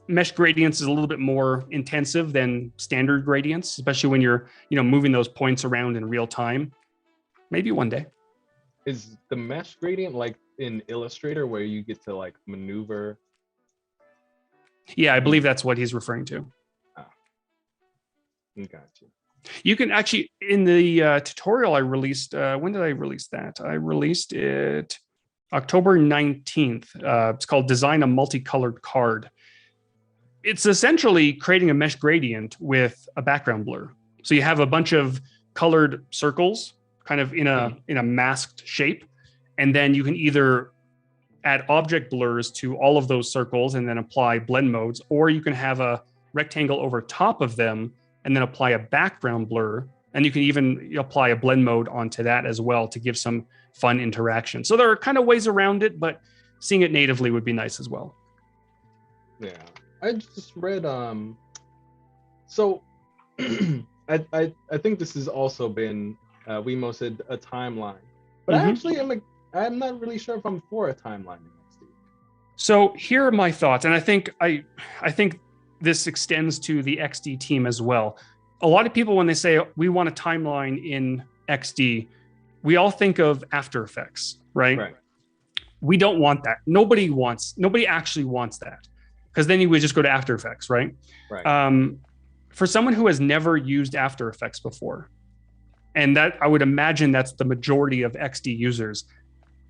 Speaker 1: Mesh gradients is a little bit more intensive than standard gradients, especially when you're, moving those points around in real time. Maybe one day.
Speaker 2: Is the mesh gradient like in Illustrator where you get to like maneuver.
Speaker 1: Yeah, I believe that's what he's referring to.
Speaker 2: Gotcha.
Speaker 1: You can actually, in the tutorial I released, when did I release that? I released it October 19th. It's called Design a Multicolored Card. It's essentially creating a mesh gradient with a background blur. So you have a bunch of colored circles kind of in a masked shape. And then you can either add object blurs to all of those circles and then apply blend modes, or you can have a rectangle over top of them and then apply a background blur. And you can even apply a blend mode onto that as well to give some fun interaction. So there are kind of ways around it, but seeing it natively would be nice as well.
Speaker 2: Yeah, I just read, so I think this has also been, Wemo said a timeline, but I actually I'm not really sure if I'm for a timeline in XD.
Speaker 1: So here are my thoughts, and I think this extends to the XD team as well. A lot of people, when they say we want a timeline in XD, we all think of After Effects, right?
Speaker 2: Right.
Speaker 1: We don't want that. Nobody actually wants that, because then you would just go to After Effects, right?
Speaker 2: Right.
Speaker 1: For someone who has never used After Effects before, and that I would imagine that's the majority of XD users,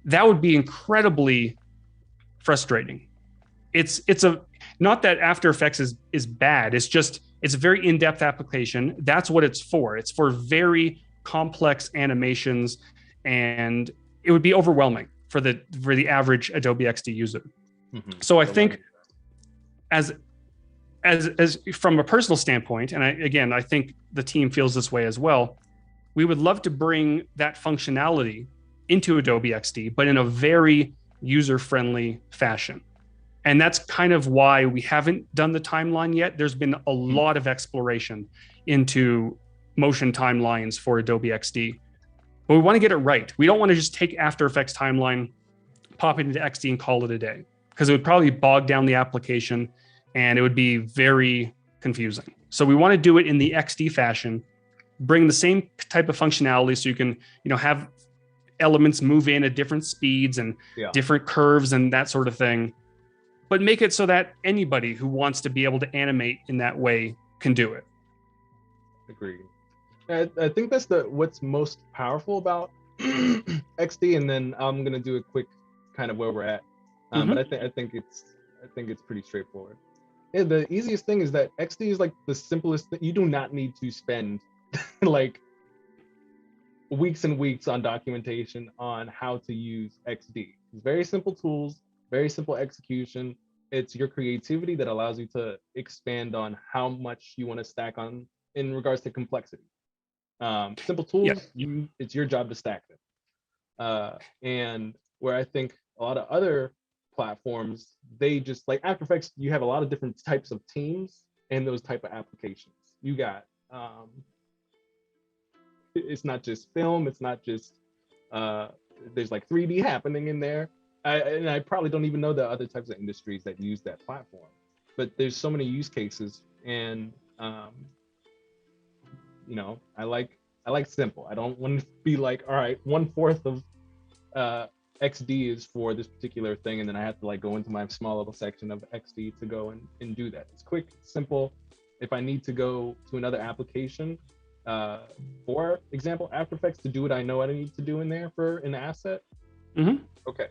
Speaker 1: that would be incredibly frustrating. It's not that After Effects is bad. It's just, it's a very in-depth application. That's what it's for. It's for very complex animations, and it would be overwhelming for the average Adobe XD user. So I think as from a personal standpoint, and I think the team feels this way as well, we would love to bring that functionality into Adobe XD, but in a very user-friendly fashion. And that's kind of why we haven't done the timeline yet. There's been a lot of exploration into motion timelines for Adobe XD, but we want to get it right. We don't want to just take After Effects timeline, pop it into XD and call it a day, because it would probably bog down the application and it would be very confusing. So we want to do it in the XD fashion, bring the same type of functionality so you can, have elements move in at different speeds and different curves and that sort of thing, but make it so that anybody who wants to be able to animate in that way can do it.
Speaker 2: Agreed. I think that's what's most powerful about XD, and then I'm gonna do a quick kind of where we're at. But I think it's pretty straightforward. Yeah, the easiest thing is that XD is like the simplest thing. You do not need to spend like weeks and weeks on documentation on how to use XD. It's very simple tools, very simple execution. It's your creativity that allows you to expand on how much you want to stack on in regards to complexity. Simple tools, it's your job to stack them. And where I think a lot of other platforms, they just like After Effects, you have a lot of different types of teams and those type of applications. You got, it's not just film, it's not just, there's like 3D happening in there. And I probably don't even know the other types of industries that use that platform, but there's so many use cases. And I like simple. I don't want to be like, all right, 1/4 of XD is for this particular thing, and then I have to like go into my small little section of XD to go and do that. It's quick, simple. If I need to go to another application, for example, After Effects, to do what I know I need to do in there for an asset. Okay.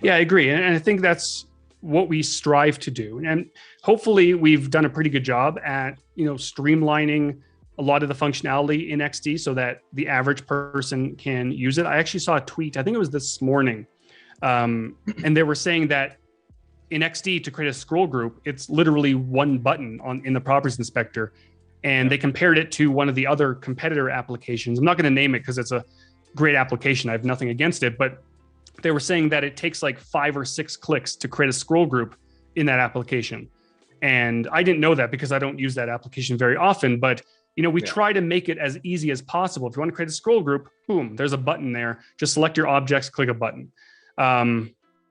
Speaker 1: Yeah, I agree. And I think that's what we strive to do. And hopefully we've done a pretty good job at, streamlining a lot of the functionality in XD so that the average person can use it. I actually saw a tweet, I think it was this morning, and they were saying that in XD to create a scroll group, it's literally one button in the properties inspector. And they compared it to one of the other competitor applications. I'm not going to name it because it's a great application. I have nothing against it, but they were saying that it takes like 5 or 6 clicks to create a scroll group in that application. And I didn't know that because I don't use that application very often, but we try to make it as easy as possible. If you want to create a scroll group, boom, there's a button there. Just select your objects, click a button.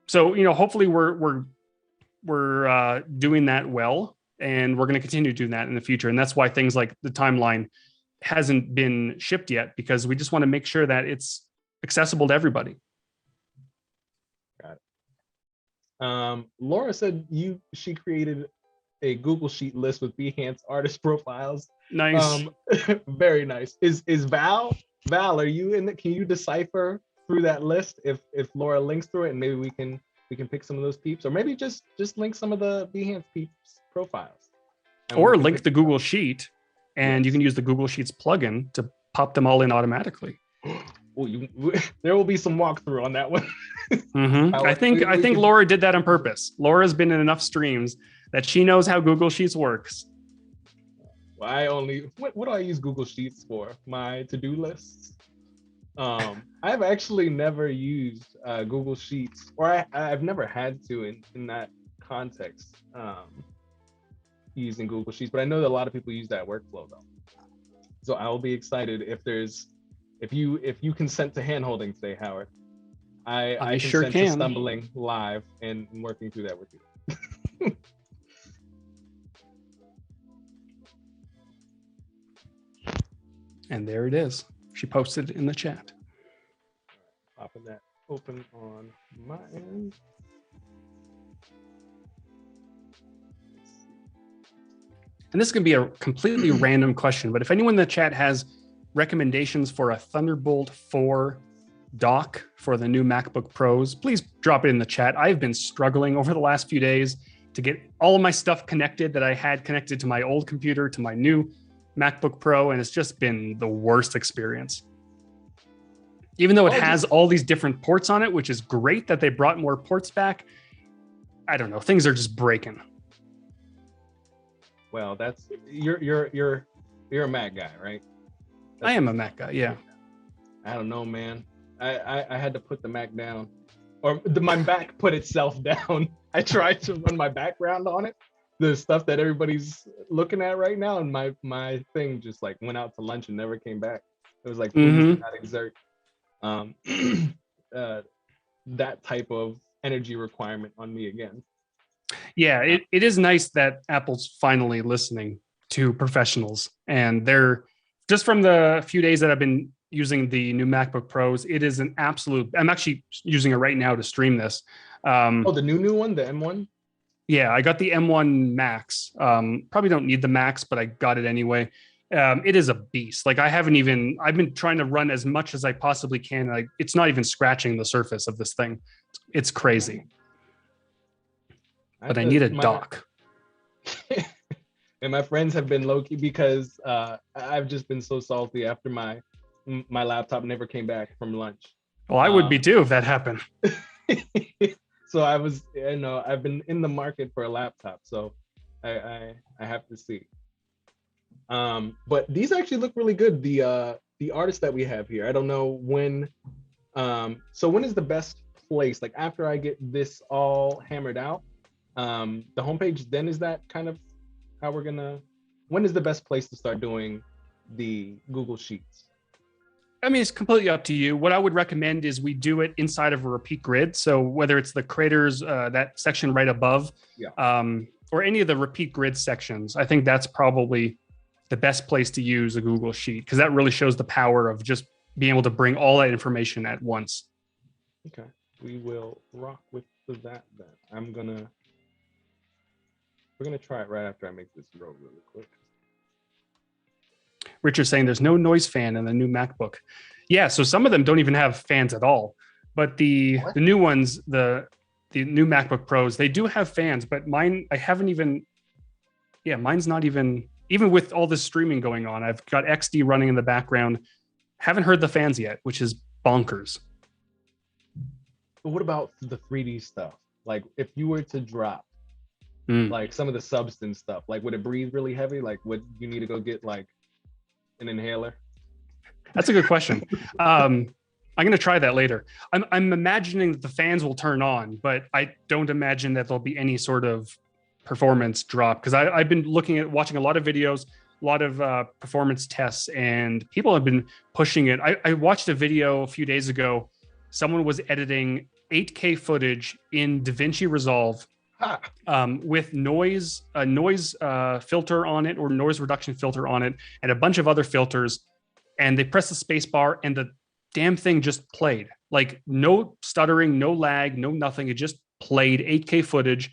Speaker 1: So hopefully we're doing that well, and we're going to continue doing that in the future. And that's why things like the timeline hasn't been shipped yet, because we just want to make sure that it's accessible to everybody.
Speaker 2: Laura said she created a Google Sheet list with Behance artist profiles.
Speaker 1: Nice.
Speaker 2: Very nice. Is Val, are you in the, can you decipher through that list if Laura links through it, and maybe we can pick some of those peeps, or maybe just link some of the Behance peeps profiles.
Speaker 1: Or link the Google Sheet, and you can use the Google Sheets plugin to pop them all in automatically.
Speaker 2: Oh, there will be some walkthrough on that one.
Speaker 1: I think Laura did that on purpose. Laura's been in enough streams that she knows how Google Sheets works.
Speaker 2: Well, what do I use Google Sheets for? My to-do lists. I've actually never used Google Sheets, or I've never had to in that context, using Google Sheets, but I know that a lot of people use that workflow though. So I'll be excited if you consent to handholding today, Howard. I
Speaker 1: sure
Speaker 2: consent
Speaker 1: can.
Speaker 2: to stumbling live and working through that with you.
Speaker 1: And there it is. She posted it in the chat.
Speaker 2: Popping that open on my end.
Speaker 1: And this is going to be a completely random question, but if anyone in the chat has recommendations for a Thunderbolt 4 dock for the new MacBook Pros, please drop it in the chat. I've been struggling over the last few days to get all of my stuff connected that I had connected to my old computer to my new MacBook Pro, and it's just been the worst experience. Even though it has all these different ports on it, which is great that they brought more ports back, I don't know, things are just breaking.
Speaker 2: Well, that's you're a Mac guy, right?
Speaker 1: I am a Mac guy, yeah.
Speaker 2: I don't know, man. I had to put the Mac down, or my Mac put itself down. I tried to run my background on it, the stuff that everybody's looking at right now, and my thing just like went out to lunch and never came back. It was like, please do not exert that type of energy requirement on me again.
Speaker 1: Yeah, it is nice that Apple's finally listening to professionals, and they're just from the few days that I've been using the new MacBook Pros, it is an absolute. I'm actually using it right now to stream this.
Speaker 2: The new one, the M1.
Speaker 1: Yeah, I got the M1 Max. Probably don't need the Max, but I got it anyway. It is a beast. Like I've been trying to run as much as I possibly can. Like it's not even scratching the surface of this thing. It's crazy. But I need a dock.
Speaker 2: And my friends have been low-key because I've just been so salty after my laptop never came back from lunch.
Speaker 1: Well, I would be too if that happened.
Speaker 2: So I've been in the market for a laptop, so I have to see. But these actually look really good. The artists that we have here. I don't know when. So when is the best place? Like after I get this all hammered out, the homepage. Then is that kind of how we're gonna? When is the best place to start doing the Google Sheets?
Speaker 1: I mean, it's completely up to you. What I would recommend is we do it inside of a repeat grid. So whether it's the creators, that section right above, or any of the repeat grid sections, I think that's probably the best place to use a Google Sheet because that really shows the power of just being able to bring all that information at once.
Speaker 2: Okay, we will rock with that then. We're gonna try it right after I make this row really quick.
Speaker 1: Richard's saying there's no noise fan in the new MacBook. Yeah, so some of them don't even have fans at all. But the new ones, the new MacBook Pros, they do have fans, but mine, I haven't even, mine's not even with all this streaming going on, I've got XD running in the background. Haven't heard the fans yet, which is bonkers.
Speaker 2: But what about the 3D stuff? Like if you were to drop like some of the substance stuff, like would it breathe really heavy? Like would you need to go get like an inhaler?
Speaker 1: That's a good question. I'm going to try that later. I'm imagining that the fans will turn on, but I don't imagine that there'll be any sort of performance drop because I've been watching a lot of videos, a lot of performance tests, and people have been pushing it. I watched a video a few days ago. Someone was editing 8K footage in DaVinci Resolve with a noise filter on it, or noise reduction filter on it, and a bunch of other filters. And they pressed the space bar and the damn thing just played. Like no stuttering, no lag, no nothing. It just played 8K footage.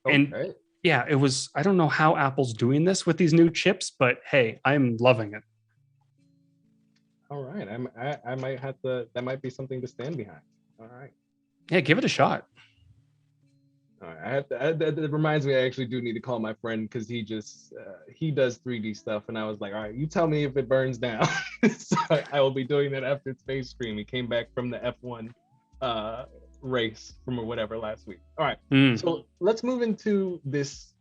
Speaker 1: And
Speaker 2: Okay.
Speaker 1: yeah, it was, I don't know how Apple's doing this with these new chips, but hey, I'm loving it.
Speaker 2: All right. I might have to, that might be something to stand behind. All right.
Speaker 1: Yeah, give it a shot.
Speaker 2: All right. I have to, that reminds me, I actually do need to call my friend because he just, he does 3D stuff. And I was like, all right, you tell me if it burns down. So I will be doing that after today's stream. He came back from the F1 race from or whatever last week. All right. So let's move into this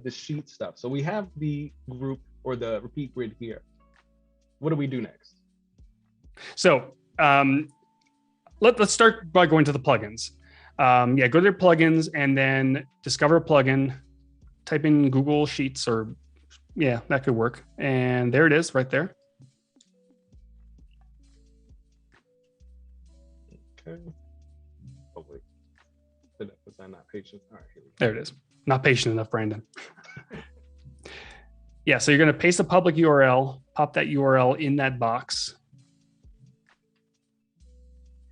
Speaker 2: this sheet stuff. So we have the group or the repeat grid here. What do we do next?
Speaker 1: So let's start by going to the plugins. Yeah, go to their plugins and then discover a plugin, type in Google Sheets, or yeah, that could work. And there it is right there.
Speaker 2: Okay. Oh wait, was I not patient? All right, here we go.
Speaker 1: There it is. Not patient enough, Brandon. Yeah, so you're going to paste a public URL, pop that URL in that box.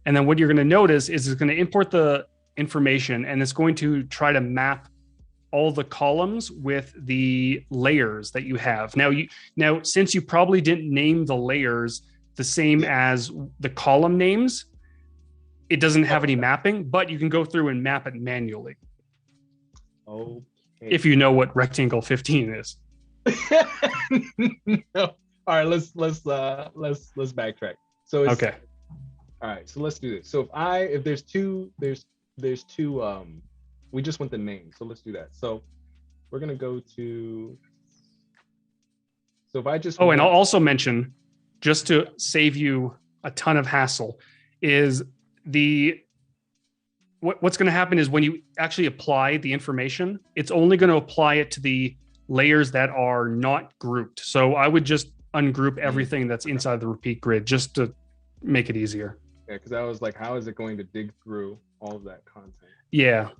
Speaker 1: And then what you're going to notice is it's going to import the information, and it's going to try to map all the columns with the layers that you have. Now, since you probably didn't name the layers the same as the column names, it doesn't have any mapping, but you can go through and map it manually.
Speaker 2: Okay.
Speaker 1: If you know what rectangle 15 is.
Speaker 2: No. All right, let's backtrack. So it's,
Speaker 1: okay.
Speaker 2: All right, so let's do this. So if there's two, we just want the name. So let's do that. So we're gonna go to. So if I just.
Speaker 1: Oh, and I'll also mention, just to save you a ton of hassle, is what's going to happen is when you actually apply the information, it's only going to apply it to the layers that are not grouped. So I would just ungroup everything that's inside the repeat grid just to make it easier.
Speaker 2: Yeah, because I was like, how is it going to dig through all of that content?
Speaker 1: Yeah.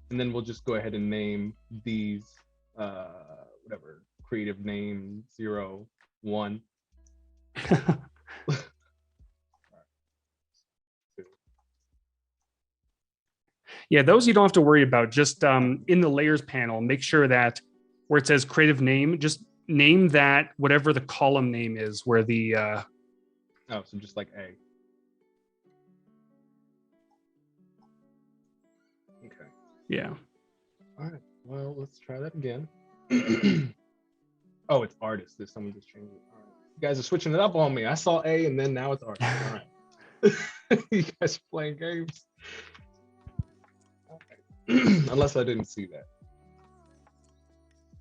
Speaker 2: And then we'll just go ahead and name these, whatever, creative name 01.
Speaker 1: Yeah, those you don't have to worry about. Just in the layers panel, make sure that where it says creative name, just name that whatever the column name is, where the...
Speaker 2: Oh, so just like A. Okay.
Speaker 1: Yeah.
Speaker 2: All right, well, let's try that again. Oh, it's artist. There's someone just changed it. All right. You guys are switching it up on me. I saw A and then now it's artist. All right. You guys are playing games. Unless I didn't see that.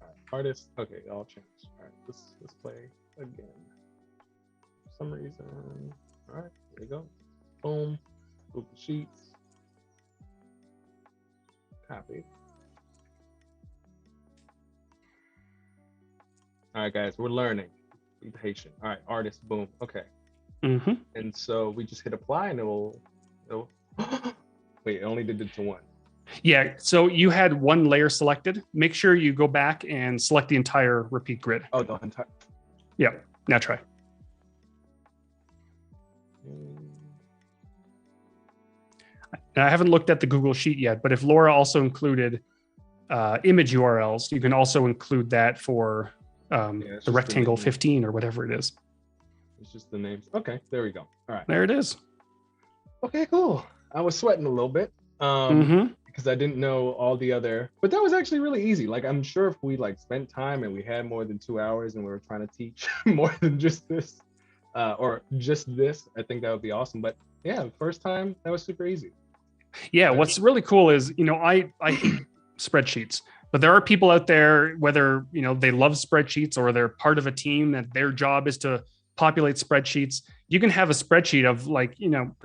Speaker 2: All right, artist. Okay, it all changed. All right, let's play again. For some reason. All right, there you go. Boom. Google Sheets. Copy. All right, guys, we're learning. Be patient. All right, artist. Boom. Okay.
Speaker 1: Mm-hmm.
Speaker 2: And so we just hit apply, and it'll wait. It only did it to one.
Speaker 1: Yeah, so you had one layer selected. Make sure you go back and select the entire repeat grid.
Speaker 2: Oh, the entire.
Speaker 1: Yeah, now try. Now, I haven't looked at the Google Sheet yet, but if Laura also included image URLs, you can also include that for the rectangle 15 or whatever it is.
Speaker 2: It's just the names. Okay, there we go. All right.
Speaker 1: There it is.
Speaker 2: Okay, cool. I was sweating a little bit. Because I didn't know all the other, but that was actually really easy. Like, I'm sure if we like spent time and we had more than 2 hours and we were trying to teach more than just this, or just this, I think that would be awesome. But yeah, first time, that was super easy.
Speaker 1: Yeah, what's really cool is, I hate spreadsheets, but there are people out there, whether, they love spreadsheets or they're part of a team that their job is to populate spreadsheets. You can have a spreadsheet of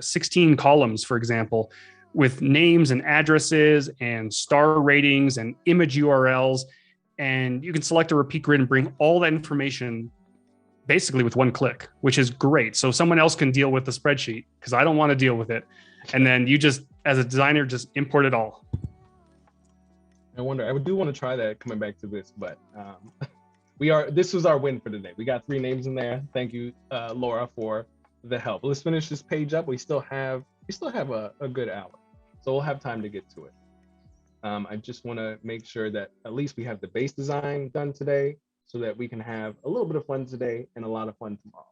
Speaker 1: 16 columns, for example, with names and addresses and star ratings and image URLs. And you can select a repeat grid and bring all that information basically with one click, which is great. So someone else can deal with the spreadsheet because I don't want to deal with it. And then you just, as a designer, just import it all.
Speaker 2: I do want to try that coming back to this, but this was our win for today. We got 3 names in there. Thank you, Laura, for the help. Let's finish this page up. We still have we still have a good hour, so we'll have time to get to it. I just want to make sure that at least we have the base design done today, so that we can have a little bit of fun today and a lot of fun tomorrow.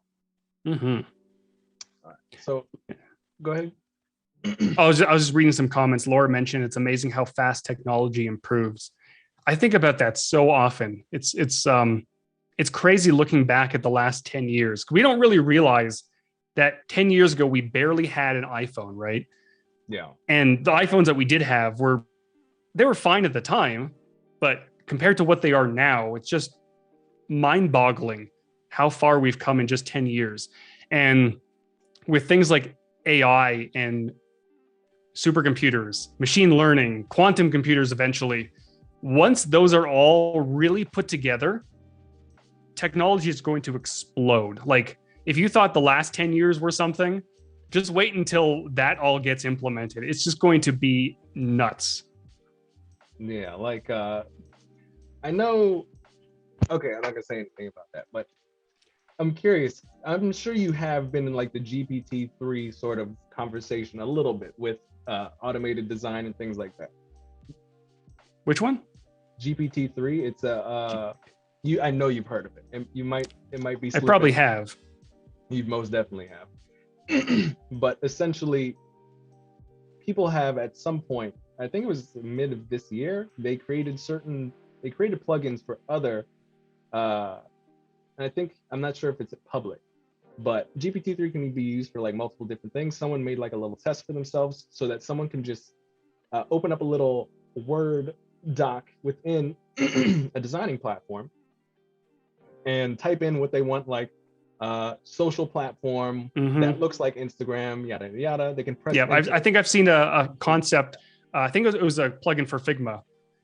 Speaker 1: Mm-hmm.
Speaker 2: All right, so go ahead.
Speaker 1: I was just reading some comments. Laura mentioned it's amazing how fast technology improves. I think about that so often. It's crazy looking back at the last 10 years. We don't really realize that 10 years ago we barely had an iPhone, right?
Speaker 2: Yeah.
Speaker 1: And the iPhones that we did have were fine at the time, but compared to what they are now, it's just mind-boggling how far we've come in just 10 years. And with things like AI and supercomputers, machine learning, quantum computers eventually, once those are all really put together, technology is going to explode. Like, if you thought the last 10 years were something, just wait until that all gets implemented. It's just going to be nuts.
Speaker 2: Yeah, like I know, okay, I'm not gonna say anything about that, but I'm curious. I'm sure you have been in like the GPT-3 sort of conversation a little bit with automated design and things like that.
Speaker 3: Which one?
Speaker 2: GPT-3. It's I know you've heard of it, and it might be.
Speaker 3: I probably have.
Speaker 2: You most definitely have. But essentially, people have at some point, I think it was mid of this year, they created plugins for other, and I'm not sure if it's public, but GPT-3 can be used for like multiple different things. Someone made like a little test for themselves so that someone can just open up a little Word doc within a designing platform and type in what they want, like social platform that looks like Instagram, yada yada. They can press.
Speaker 3: Yeah, I think I've seen a concept. I think it was a plugin for Figma.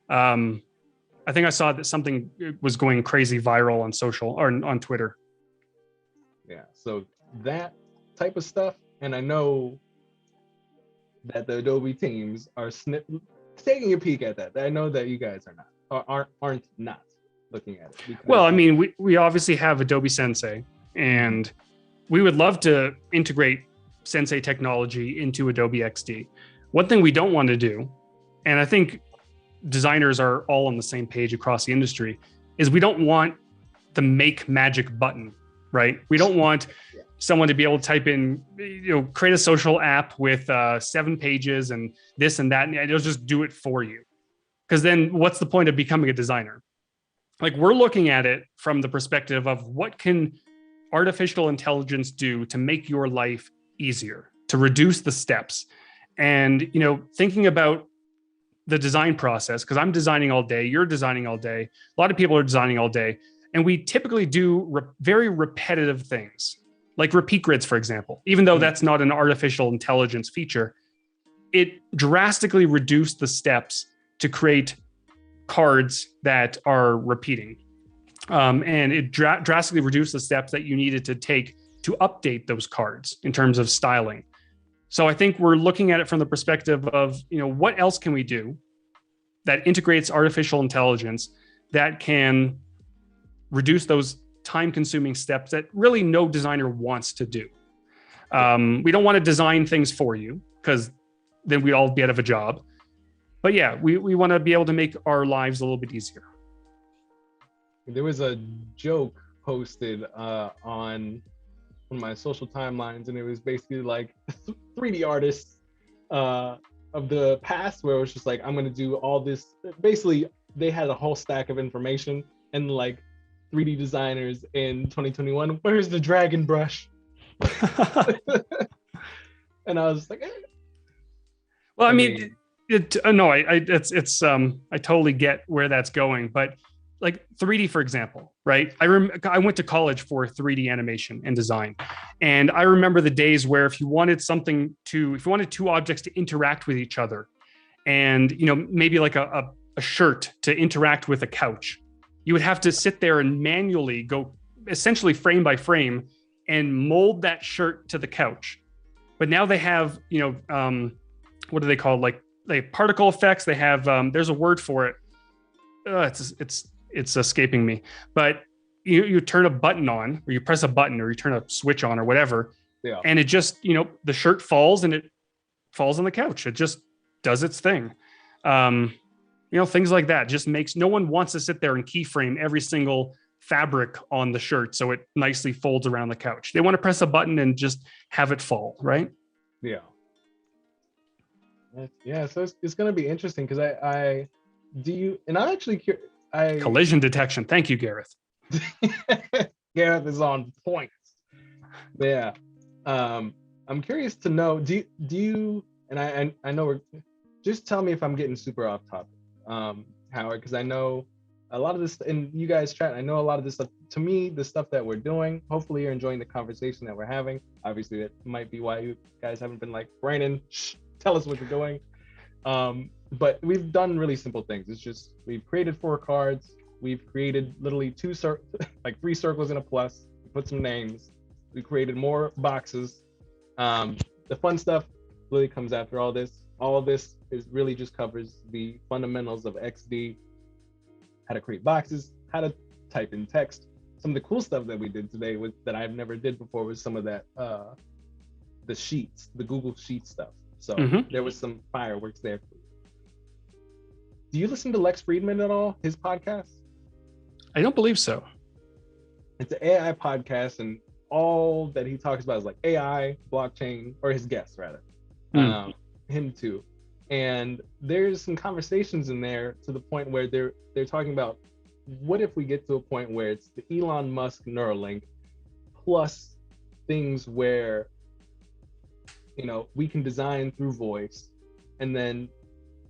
Speaker 3: I think I saw that something was going crazy viral on social or on Twitter.
Speaker 2: Yeah, so that type of stuff, and I know that the Adobe teams are taking a peek at that. I know that you guys aren't not looking at it.
Speaker 3: Well, I mean, we obviously have Adobe Sensei, and we would love to integrate Sensei technology into Adobe XD. One thing we don't want to do, and I think designers are all on the same page across the industry, is we don't want the make magic button, right? We don't want someone to be able to type in, create a social app with 7 pages and this and that, and it'll just do it for you. Because then what's the point of becoming a designer? Like, we're looking at it from the perspective of what can artificial intelligence do to make your life easier, to reduce the steps. And, thinking about the design process, because I'm designing all day, you're designing all day, a lot of people are designing all day, and we typically do very repetitive things, like repeat grids, for example. Even though that's not an artificial intelligence feature, it drastically reduced the steps to create cards that are repeating. And it drastically reduced the steps that you needed to take to update those cards in terms of styling. So I think we're looking at it from the perspective of, what else can we do that integrates artificial intelligence that can reduce those time-consuming steps that really no designer wants to do. We don't want to design things for you, because then we'd all be out of a job. But yeah, we want to be able to make our lives a little bit easier.
Speaker 2: There was a joke posted on one of my social timelines, and it was basically like 3D artists of the past, where it was just like, I'm going to do all this. Basically, they had a whole stack of information, and like 3D designers in 2021, where's the dragon brush? And I was just like,
Speaker 3: well, I mean I totally get where that's going, but like 3D, for example, right? I went to college for 3D animation and design. And I remember the days where if you wanted two objects to interact with each other, and, maybe like a shirt to interact with a couch, you would have to sit there and manually go essentially frame by frame and mold that shirt to the couch. But now they have, what do they call, like particle effects? They have, there's a word for it. It's escaping me, but you turn a button on, or you press a button, or you turn a switch on, or whatever. Yeah. And it just, the shirt falls and it falls on the couch. It just does its thing. Things like that just makes no one wants to sit there and keyframe every single fabric on the shirt so it nicely folds around the couch. They want to press a button and just have it fall, right?
Speaker 2: Yeah. Yeah, so it's going to be interesting because I'm actually curious.
Speaker 3: Collision detection. Thank you, Gareth.
Speaker 2: Gareth is on point. Yeah. I'm curious to know, do you, and I know just tell me if I'm getting super off topic, Howard, because I know a lot of this, and you guys chat, I know a lot of this stuff, to me, the stuff that we're doing, hopefully you're enjoying the conversation that we're having. Obviously, that might be why you guys haven't been like, Brandon, tell us what you're doing. But we've done really simple things. It's just, we've created 4 cards. We've created literally 3 circles and a plus. We put some names. We created more boxes. The fun stuff really comes after all this. All of this is really just covers the fundamentals of XD, how to create boxes, how to type in text. Some of the cool stuff that we did today that I've never did before was some of that, the sheets, the Google Sheet stuff. So there was some fireworks there. Do you listen to Lex Friedman at all, his podcast?
Speaker 3: I don't believe so.
Speaker 2: It's an AI podcast, and all that he talks about is like AI, blockchain, or his guests rather, him too. And there's some conversations in there to the point where they're talking about, what if we get to a point where it's the Elon Musk Neuralink plus things where, we can design through voice, and then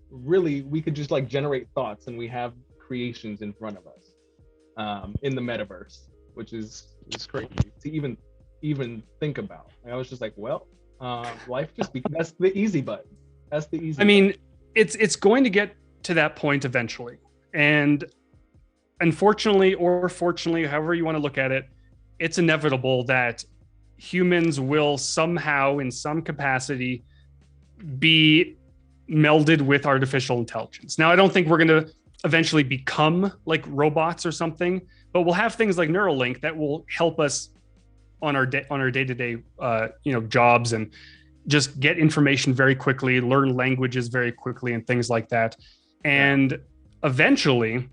Speaker 2: really we could just like generate thoughts, and we have creations in front of us in the metaverse, which is crazy to even think about. I was just like, well, life that's the easy button. That's the easy.
Speaker 3: I mean, it's going to get to that point eventually, and unfortunately or fortunately, however you want to look at it, it's inevitable that humans will somehow, in some capacity, be melded with artificial intelligence. Now, I don't think we're going to eventually become like robots or something, but we'll have things like Neuralink that will help us on our day-to-day jobs, and just get information very quickly, learn languages very quickly, and things like that. And eventually,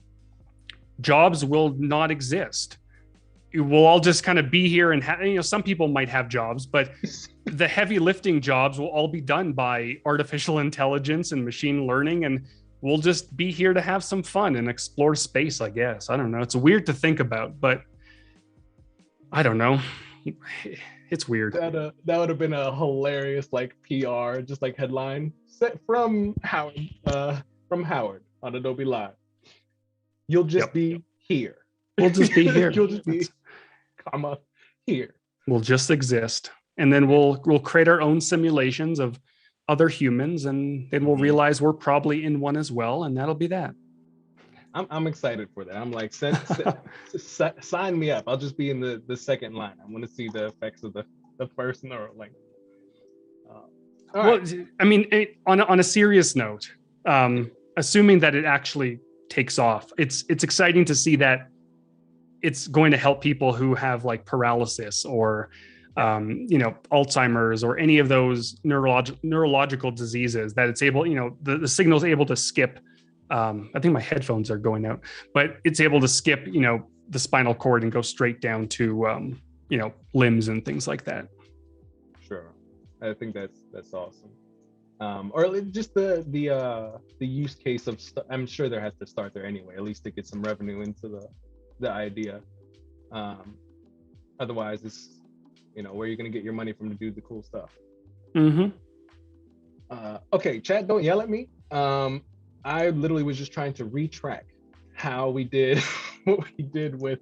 Speaker 3: jobs will not exist. We'll all just kind of be here, and some people might have jobs, but the heavy lifting jobs will all be done by artificial intelligence and machine learning, and we'll just be here to have some fun and explore space, I guess. I don't know. It's weird to think about, but I don't know. It's weird.
Speaker 2: That would have been a hilarious like PR, just like headline set from Howard on Adobe Live. You'll just be here.
Speaker 3: We'll just be here.
Speaker 2: You'll just be, here.
Speaker 3: We'll just exist, and then we'll create our own simulations of other humans, and then we'll realize we're probably in one as well, and that'll be that.
Speaker 2: I'm excited for that. I'm like, sign me up. I'll just be in the second line. I want to see the effects of the first Neuralink.
Speaker 3: Well, right. I mean, on a serious note, assuming that it actually takes off, it's exciting to see that it's going to help people who have like paralysis or Alzheimer's or any of those neurological diseases, that it's able, the signal's able to skip. I think my headphones are going out, but it's able to skip, the spinal cord and go straight down to, limbs and things like that.
Speaker 2: Sure. I think that's awesome. Or just the use case of, I'm sure there has to start there anyway, at least to get some revenue into the idea. Otherwise it's, where are you going to get your money from to do the cool stuff? Okay, chat, don't yell at me. I literally was just trying to retrack how we did what we did with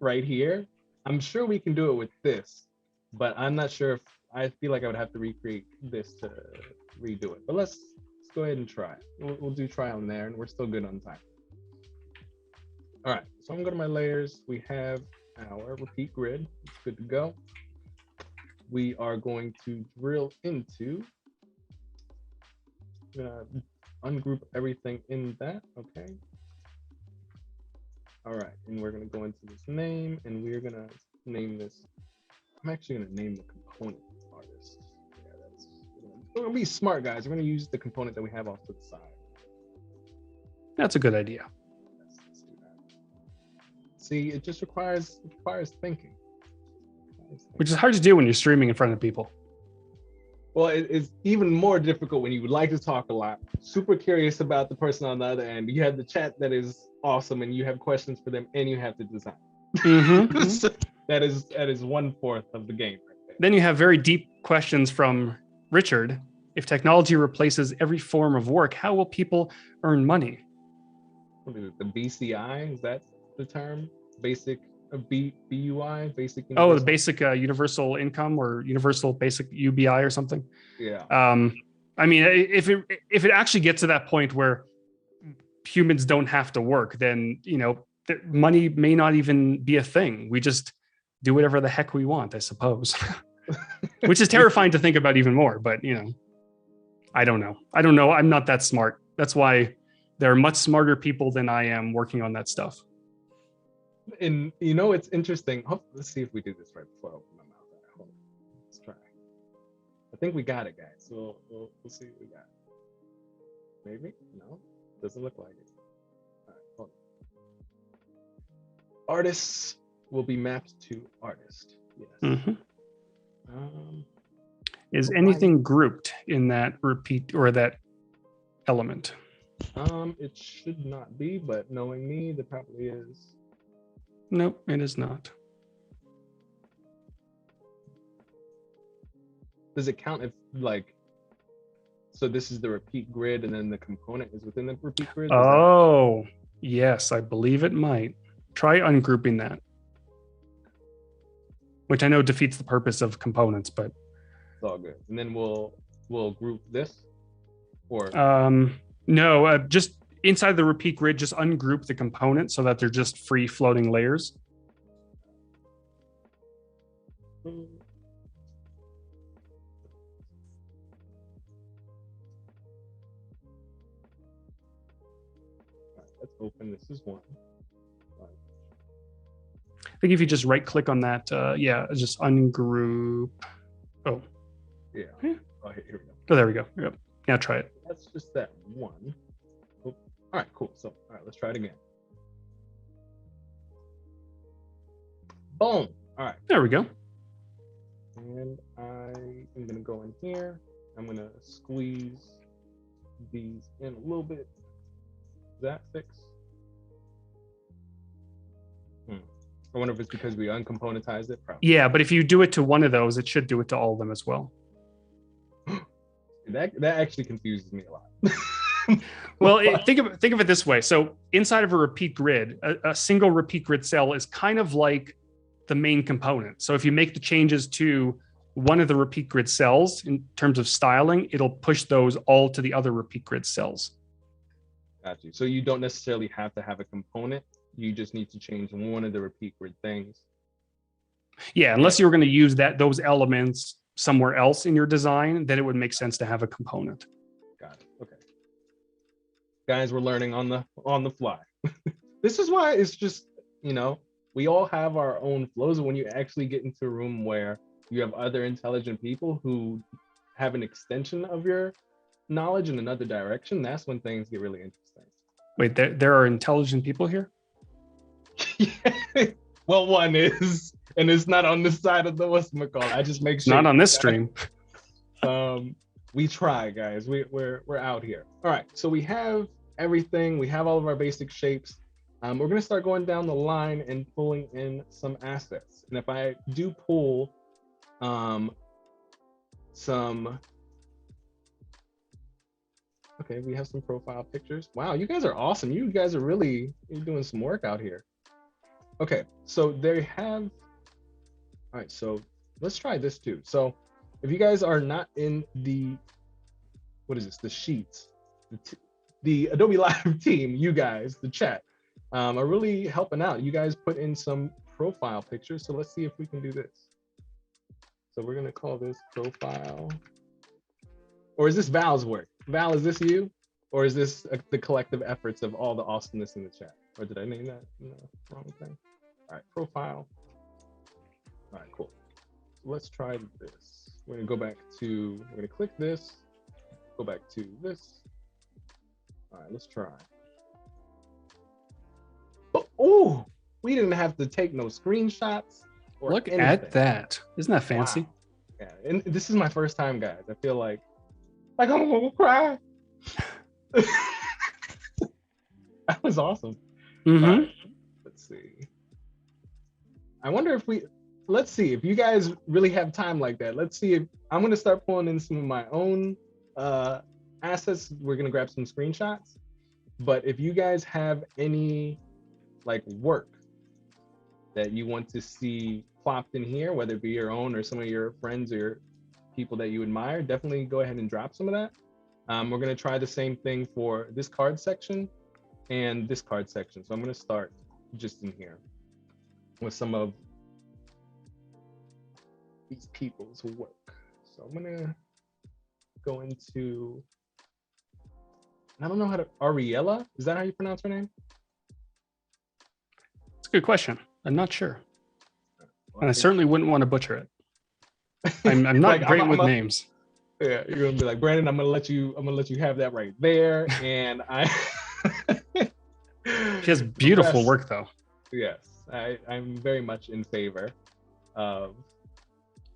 Speaker 2: right here. I'm sure we can do it with this, but I'm not sure if, I feel like I would have to recreate this to redo it. But let's go ahead and try. We'll do try on there, and we're still good on time. All right, so I'm going to go to my layers. We have our repeat grid. It's good to go. We are going to drill into, I'm gonna ungroup everything in that, okay. All right, and we're gonna go into this name, and we're gonna name this, I'm actually gonna name the component artist. Yeah, that's We're gonna be smart, guys. We're gonna use the component that we have off to the side.
Speaker 3: That's a good idea.
Speaker 2: Let's do that. See, it just requires thinking.
Speaker 3: Which is hard to do when you're streaming in front of people.
Speaker 2: Well, it's even more difficult when you would like to talk a lot, super curious about the person on the other end. You have the chat that is awesome, and you have questions for them, and you have to design.
Speaker 3: Mm-hmm.
Speaker 2: So that is 1/4 of the game right there.
Speaker 3: Then you have very deep questions from Richard. If technology replaces every form of work, how will people earn money?
Speaker 2: What is it, the BCI? Is that the term? Basic BUI, basic.
Speaker 3: Oh, the
Speaker 2: universal?
Speaker 3: basic universal income or universal basic UBI or something.
Speaker 2: Yeah.
Speaker 3: I mean, if it actually gets to that point where humans don't have to work, then money may not even be a thing. We just do whatever the heck we want, I suppose. Which is terrifying to think about even more. But I don't know. I'm not that smart. That's why there are much smarter people than I am working on that stuff.
Speaker 2: And it's interesting. Let's see if we do this right before I open my mouth. Hold on. Let's try. I think we got it, guys. So we'll see what we got. Maybe? No, doesn't look like it. All right, hold on. Artists will be mapped to artist. Yes.
Speaker 3: Mm-hmm. Is anything grouped in that repeat or that element?
Speaker 2: It should not be, but knowing me, there probably is.
Speaker 3: Nope, it is not.
Speaker 2: Does it count if so this is the repeat grid and then the component is within the repeat grid?
Speaker 3: Oh, yes, I believe it might. Try ungrouping that. Which I know defeats the purpose of components, but
Speaker 2: it's all good. And then we'll group this or
Speaker 3: no, just inside the repeat grid, just ungroup the components so that they're just free floating layers.
Speaker 2: Let's open. This is one.
Speaker 3: I think if you just right click on that, just ungroup. Oh.
Speaker 2: Yeah. Oh, here we go.
Speaker 3: Oh, there we go. Yep. Now try it.
Speaker 2: That's just that one. Oh. All right, cool. So, all right, let's try it again. Boom. All right.
Speaker 3: There we go.
Speaker 2: And I am going to go in here. I'm going to squeeze these in a little bit. Does that fix? I wonder if it's because we uncomponentized it. Probably.
Speaker 3: Yeah, but if you do it to one of those, it should do it to all of them as well.
Speaker 2: That actually confuses me a lot.
Speaker 3: Well, think of it this way. So inside of a repeat grid, a single repeat grid cell is kind of like the main component. So if you make the changes to one of the repeat grid cells in terms of styling, it'll push those all to the other repeat grid cells.
Speaker 2: Got you. So you don't necessarily have to have a component. You just need to change one of the repeat grid things.
Speaker 3: Yeah, unless you were going to use those elements somewhere else in your design, then it would make sense to have a component.
Speaker 2: Got it. Okay. Guys, we're learning on the fly. This is why it's just, we all have our own flows. And when you actually get into a room where you have other intelligent people who have an extension of your knowledge in another direction, that's when things get really interesting.
Speaker 3: Wait, there are intelligent people here?
Speaker 2: Well, one is, and it's not on this side of the whatchamacallit. I just make sure.
Speaker 3: Not on this stream.
Speaker 2: We try, guys. We're out here. All right. So we have everything. We have all of our basic shapes. We're gonna start going down the line and pulling in some assets. And if I do pull some. Okay, we have some profile pictures. Wow, you guys are awesome. You guys are really doing some work out here. Okay, so they have, all right, so let's try this too. So if you guys are not in the, what is this, the sheets, the Adobe Live team, you guys, the chat, are really helping out. You guys put in some profile pictures. So let's see if we can do this. So we're gonna call this profile, or is this Val's work? Val, is this you? Or is this the collective efforts of all the awesomeness in the chat? Or did I name that wrong thing? All right, profile. All right, cool. So let's try this. We're gonna go back to, we're gonna click this, go back to this. All right, let's try. Oh, we didn't have to take no screenshots or
Speaker 3: Look
Speaker 2: anything.
Speaker 3: at that. Isn't that fancy?
Speaker 2: Wow. Yeah, and this is my first time, guys. I feel like I'm gonna cry. That was awesome.
Speaker 3: Mm-hmm.
Speaker 2: Right, let's see. I wonder if let's see if you guys really have time like that. Let's see if I'm gonna start pulling in some of my own assets. We're gonna grab some screenshots. But if you guys have any like work that you want to see plopped in here, whether it be your own or some of your friends or people that you admire, definitely go ahead and drop some of that. We're gonna try the same thing for this card section and this card section. So I'm gonna start just in here with some of these people's work. So I'm gonna go into, I don't know how to, Ariella? Is that how you pronounce her name?
Speaker 3: That's a good question. I'm not sure. And I certainly wouldn't want to butcher it. I'm not
Speaker 2: Like,
Speaker 3: great with names.
Speaker 2: Yeah, you're gonna be like, Brandon, I'm gonna let you have that right there. And
Speaker 3: She has beautiful work though.
Speaker 2: Yes, I'm very much in favor of,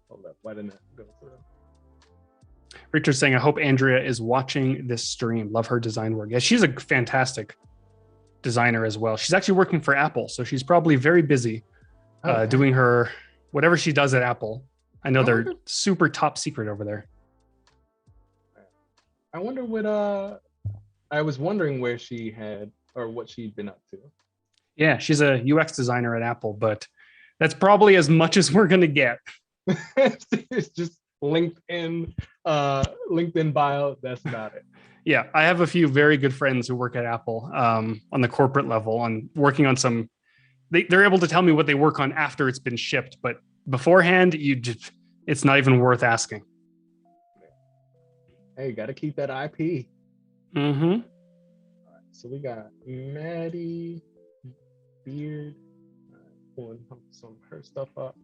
Speaker 2: hold up, why didn't it go through?
Speaker 3: Richard's saying, I hope Andrea is watching this stream. Love her design work. Yeah, she's a fantastic designer as well. She's actually working for Apple, so she's probably very busy doing her whatever she does at Apple. I know they're super top secret over there.
Speaker 2: I wonder what I was wondering where she had or what she'd been up to.
Speaker 3: Yeah, she's a UX designer at Apple, but that's probably as much as we're gonna get.
Speaker 2: It's just LinkedIn bio. That's about it.
Speaker 3: Yeah, I have a few very good friends who work at Apple on the corporate level on working on some. They're able to tell me what they work on after it's been shipped, but beforehand, it's not even worth asking.
Speaker 2: Hey, got to keep that IP.
Speaker 3: Mm-hmm.
Speaker 2: All right, so we got Maddie Beard pulling some of her stuff up.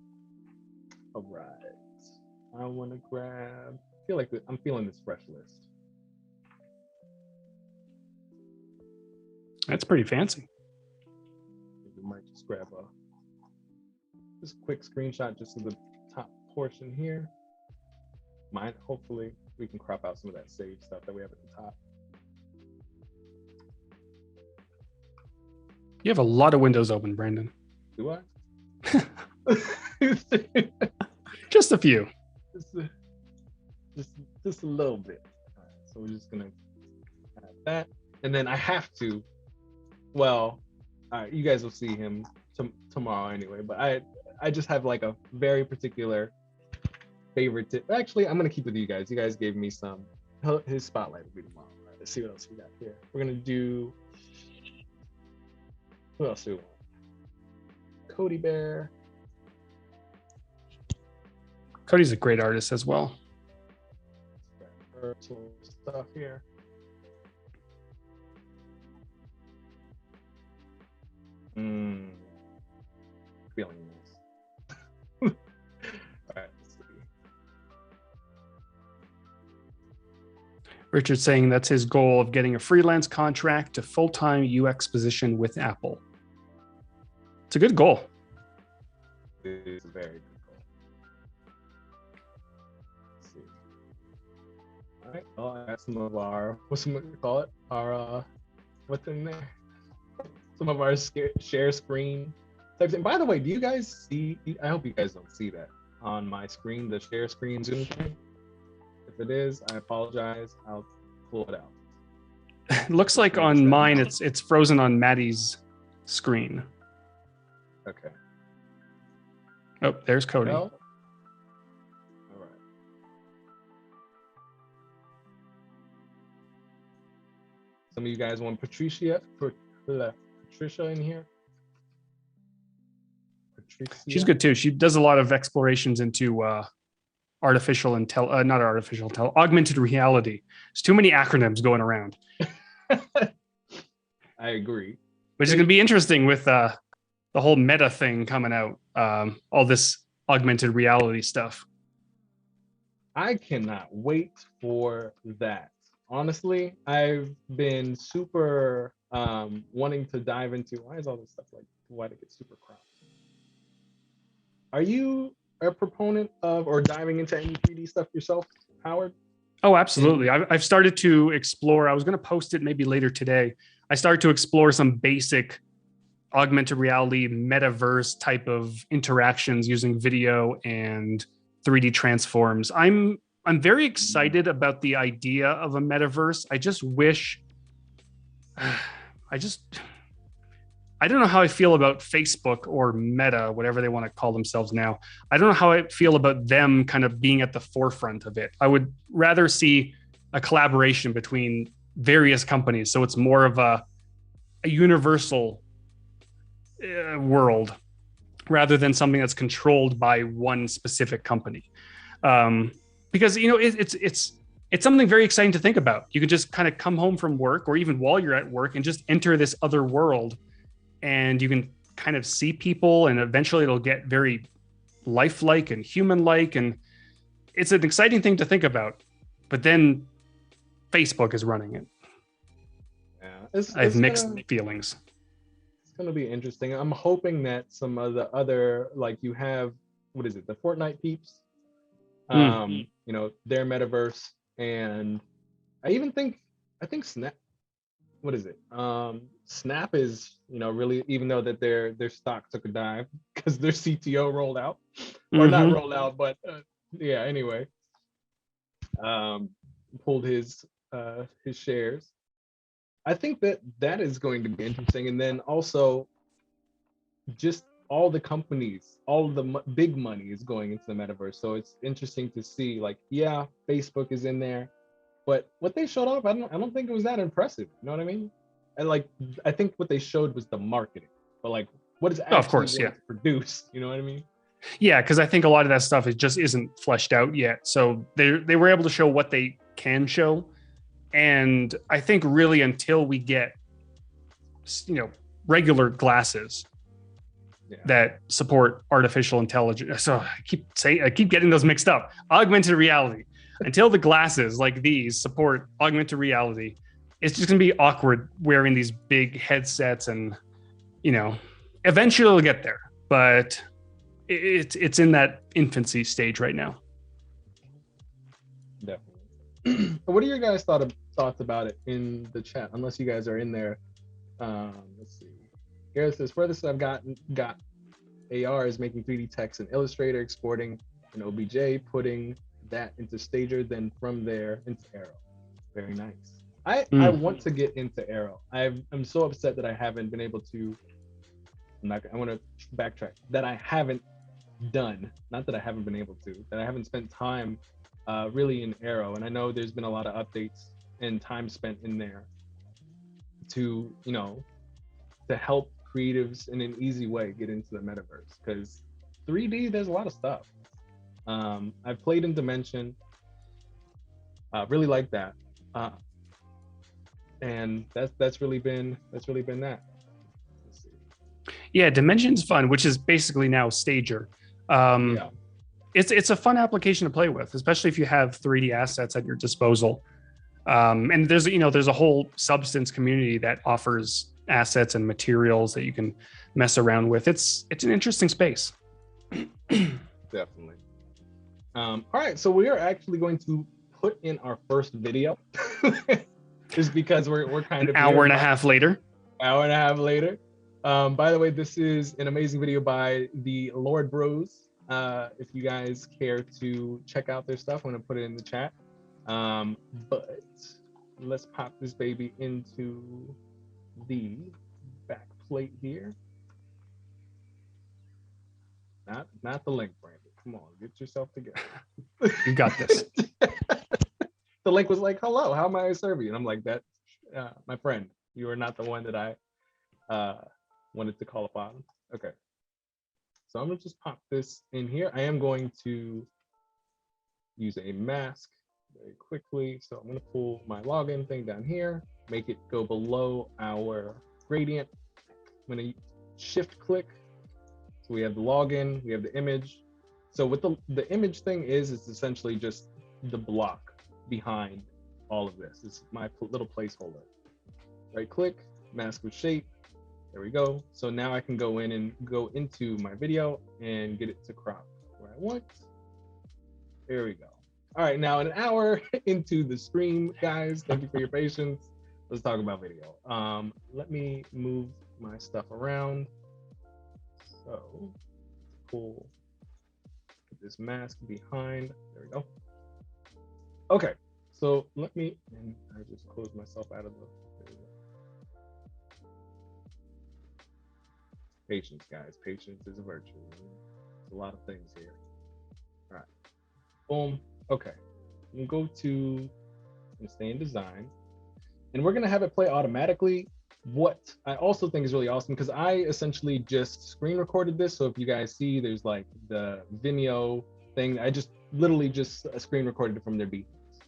Speaker 2: All right, I want to grab. I feel like I'm feeling this fresh list.
Speaker 3: That's pretty fancy.
Speaker 2: We might just grab a quick screenshot just of the top portion here. Mine, hopefully we can crop out some of that save stuff that we have at the top.
Speaker 3: You have a lot of windows open, Brandon.
Speaker 2: Do I?
Speaker 3: Just a few.
Speaker 2: Just a little bit. All right, so we're just gonna add that, and then I have to. Well, all right, you guys will see him tomorrow anyway. But I just have like a very particular favorite tip. Actually, I'm gonna keep with you guys. You guys gave me some. His spotlight will be tomorrow. All right, let's see what else we got here. We're gonna do. Who else do we want? Cody Bear.
Speaker 3: Cody's a great artist as well.
Speaker 2: Stuff here. Feeling this. All right, let's see.
Speaker 3: Richard's saying that's his goal of getting a freelance contract to full-time UX position with Apple. It's a good goal.
Speaker 2: It is a very good goal. Let's see. All right, well, I got some of our, what's we call it? Our, what's in there? Some of our share screen types. And by the way, do you guys see, I hope you guys don't see that on my screen, the share screen Zoom thing. If it is, I apologize. I'll pull it out.
Speaker 3: It looks like on mine, it's frozen on Maddie's screen.
Speaker 2: Okay.
Speaker 3: Oh, there's Cody.
Speaker 2: Well, all right. Some of you guys want Patricia in here. Patricia.
Speaker 3: She's good too. She does a lot of explorations into augmented reality. There's too many acronyms going around.
Speaker 2: I agree.
Speaker 3: Which is going to be interesting with the whole meta thing coming out. All this augmented reality stuff.
Speaker 2: I cannot wait for that. honestly, I've been super wanting to dive into, why is all this stuff like, why did it get super cropped? Are you a proponent of or diving into any 3D stuff yourself, Howard?
Speaker 3: Oh, absolutely. I've started to explore. I was going to post it maybe later today. I started to explore some basic augmented reality metaverse type of interactions using video and 3D transforms. I'm very excited about the idea of a metaverse. I just wish I just I don't know how I feel about Facebook or Meta, whatever they want to call themselves now. I don't know how I feel about them kind of being at the forefront of it. I would rather see a collaboration between various companies, so it's more of a universal world rather than something that's controlled by one specific company. Because it's something very exciting to think about. You can just kind of come home from work, or even while you're at work, and just enter this other world, and you can kind of see people, and eventually it'll get very lifelike and human-like, and it's an exciting thing to think about. But then Facebook is running it.
Speaker 2: Yeah,
Speaker 3: I have mixed feelings.
Speaker 2: It's going to be interesting. I'm hoping that some of the other, like you have, what is it, the Fortnite peeps, you know, their metaverse, and I think Snap, what is it? Snap is, you know, really, even though that their stock took a dive because their CTO rolled out, or not rolled out, but yeah, anyway, pulled his shares. I think that is going to be interesting, and then also just all the companies, all the big money is going into the metaverse. So it's interesting to see, like, yeah, Facebook is in there, but what they showed off, I don't think it was that impressive. You know what I mean? And like, I think what they showed was the marketing, but like, what is actually going to produce? You know what I mean?
Speaker 3: Yeah, because I think a lot of that stuff just isn't fleshed out yet. So they were able to show what they can show, and I think really until we get, you know, regular glasses that support artificial intelligence. So I keep getting those mixed up. Augmented reality. Until the glasses like these support augmented reality, it's just gonna be awkward wearing these big headsets, and you know, eventually it'll get there. But it's in that infancy stage right now.
Speaker 2: Definitely. What are your guys' thoughts about it in the chat? Unless you guys are in there. Let's see. Gareth says, furthest I've got AR is making 3D text in Illustrator, exporting an OBJ, putting that into Stager, then from there into Arrow. Very nice. I want to get into Arrow. I'm so upset that I haven't been able to. I want to backtrack. That I haven't done. Not that I haven't been able to. That I haven't spent time really in Arrow. And I know there's been a lot of updates and time spent in there to, you know, to help creatives in an easy way get into the metaverse, because 3D, there's a lot of stuff. I've played in Dimension, really like that, and that's really been that. Let's see.
Speaker 3: Yeah, Dimension's fun, which is basically now Stager. Yeah. It's a fun application to play with, especially if you have 3D assets at your disposal. And there's a whole Substance community that offers assets and materials that you can mess around with. It's an interesting space.
Speaker 2: Definitely. All right, so we are actually going to put in our first video, just because we're kind of
Speaker 3: an hour and a half later.
Speaker 2: By the way, this is an amazing video by the Lord Bros. If you guys care to check out their stuff, I'm gonna put it in the chat. But let's pop this baby into the back plate here. Not the link, Brandon. Come on, get yourself together.
Speaker 3: You got this.
Speaker 2: The link was like, hello, how may I serve you? And I'm like, that, my friend, you are not the one that I wanted to call upon. Okay. So I'm gonna just pop this in here. I am going to use a mask very quickly. So I'm gonna pull my login thing down here, make it go below our gradient. I'm gonna shift click. So we have the login, we have the image. So what the image thing is essentially just the block behind all of this. This is my little placeholder. Right click, mask with shape. There we go. So now I can go in and go into my video and get it to crop where I want. There we go. All right, now an hour into the stream, guys. Thank you for your patience. Let's talk about video. Let me move my stuff around. So pull this mask behind. There we go. Okay, so let me, and I just closed myself out of the. Patience, guys. Patience is a virtue. There's a lot of things here. All right. Boom. Okay. You go to and stay in design. And we're going to have it play automatically. What I also think is really awesome, because I essentially just screen recorded this. So if you guys see, there's like the Vimeo thing. I just literally just screen recorded it from their defaults.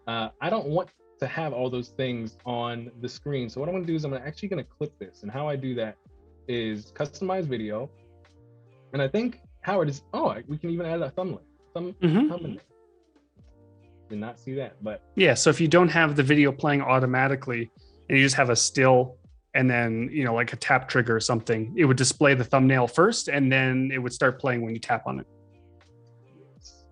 Speaker 2: I don't want to have all those things on the screen. So what I'm going to do is I'm actually going to clip this. And how I do that is customize video, and I think Howard is, we can even add a thumbnail. Thumbnail. Did not see that, but
Speaker 3: yeah. So if you don't have the video playing automatically and you just have a still and then, you know, like a tap trigger or something, it would display the thumbnail first and then it would start playing when you tap on it.
Speaker 2: Yes.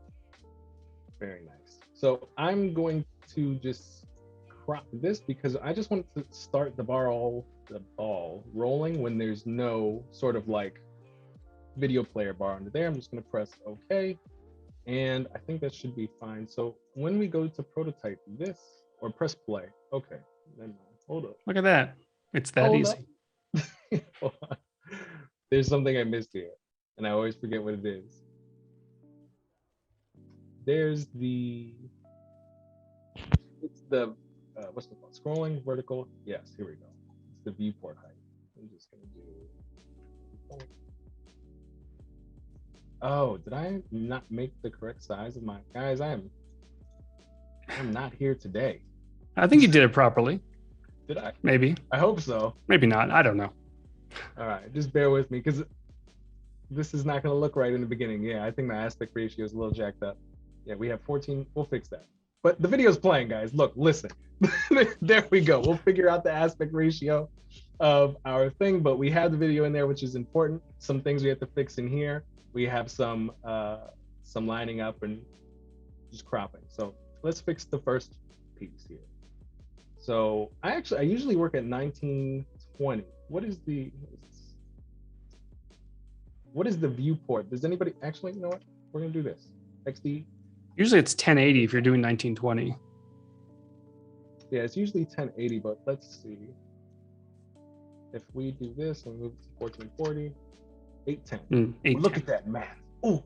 Speaker 2: Very nice. So I'm going to just crop this because I just want to start the ball rolling when there's no sort of like video player bar under there. I'm just going to press OK, and I think that should be fine. So when we go to prototype this or press play, okay, then hold up.
Speaker 3: Look at that. It's that easy.
Speaker 2: There's something I missed here, and I always forget what it is. There's the, it's the, what's it called? Scrolling vertical. Yes, here we go. It's the viewport height. I'm just gonna do. Oh, did I not make the correct size of my, guys? I'm not here today.
Speaker 3: I think you did it properly.
Speaker 2: Did I?
Speaker 3: Maybe.
Speaker 2: I hope so.
Speaker 3: Maybe not. I don't know.
Speaker 2: All right, just bear with me because this is not going to look right in the beginning. Yeah, I think my aspect ratio is a little jacked up. Yeah, we have 14. We'll fix that. But the video's playing, guys. Look, listen. There we go. We'll figure out the aspect ratio of our thing, but we have the video in there, which is important. Some things we have to fix in here. We have some lining up and just cropping. So let's fix the first piece here. So I usually work at 1920. What is the viewport? Does anybody actually, you know what? We're gonna do this. XD.
Speaker 3: Usually it's 1080 if you're doing 1920.
Speaker 2: Yeah, it's usually 1080, but let's see. If we do this and move to 1440, 810. 810. Look at that math. Oh,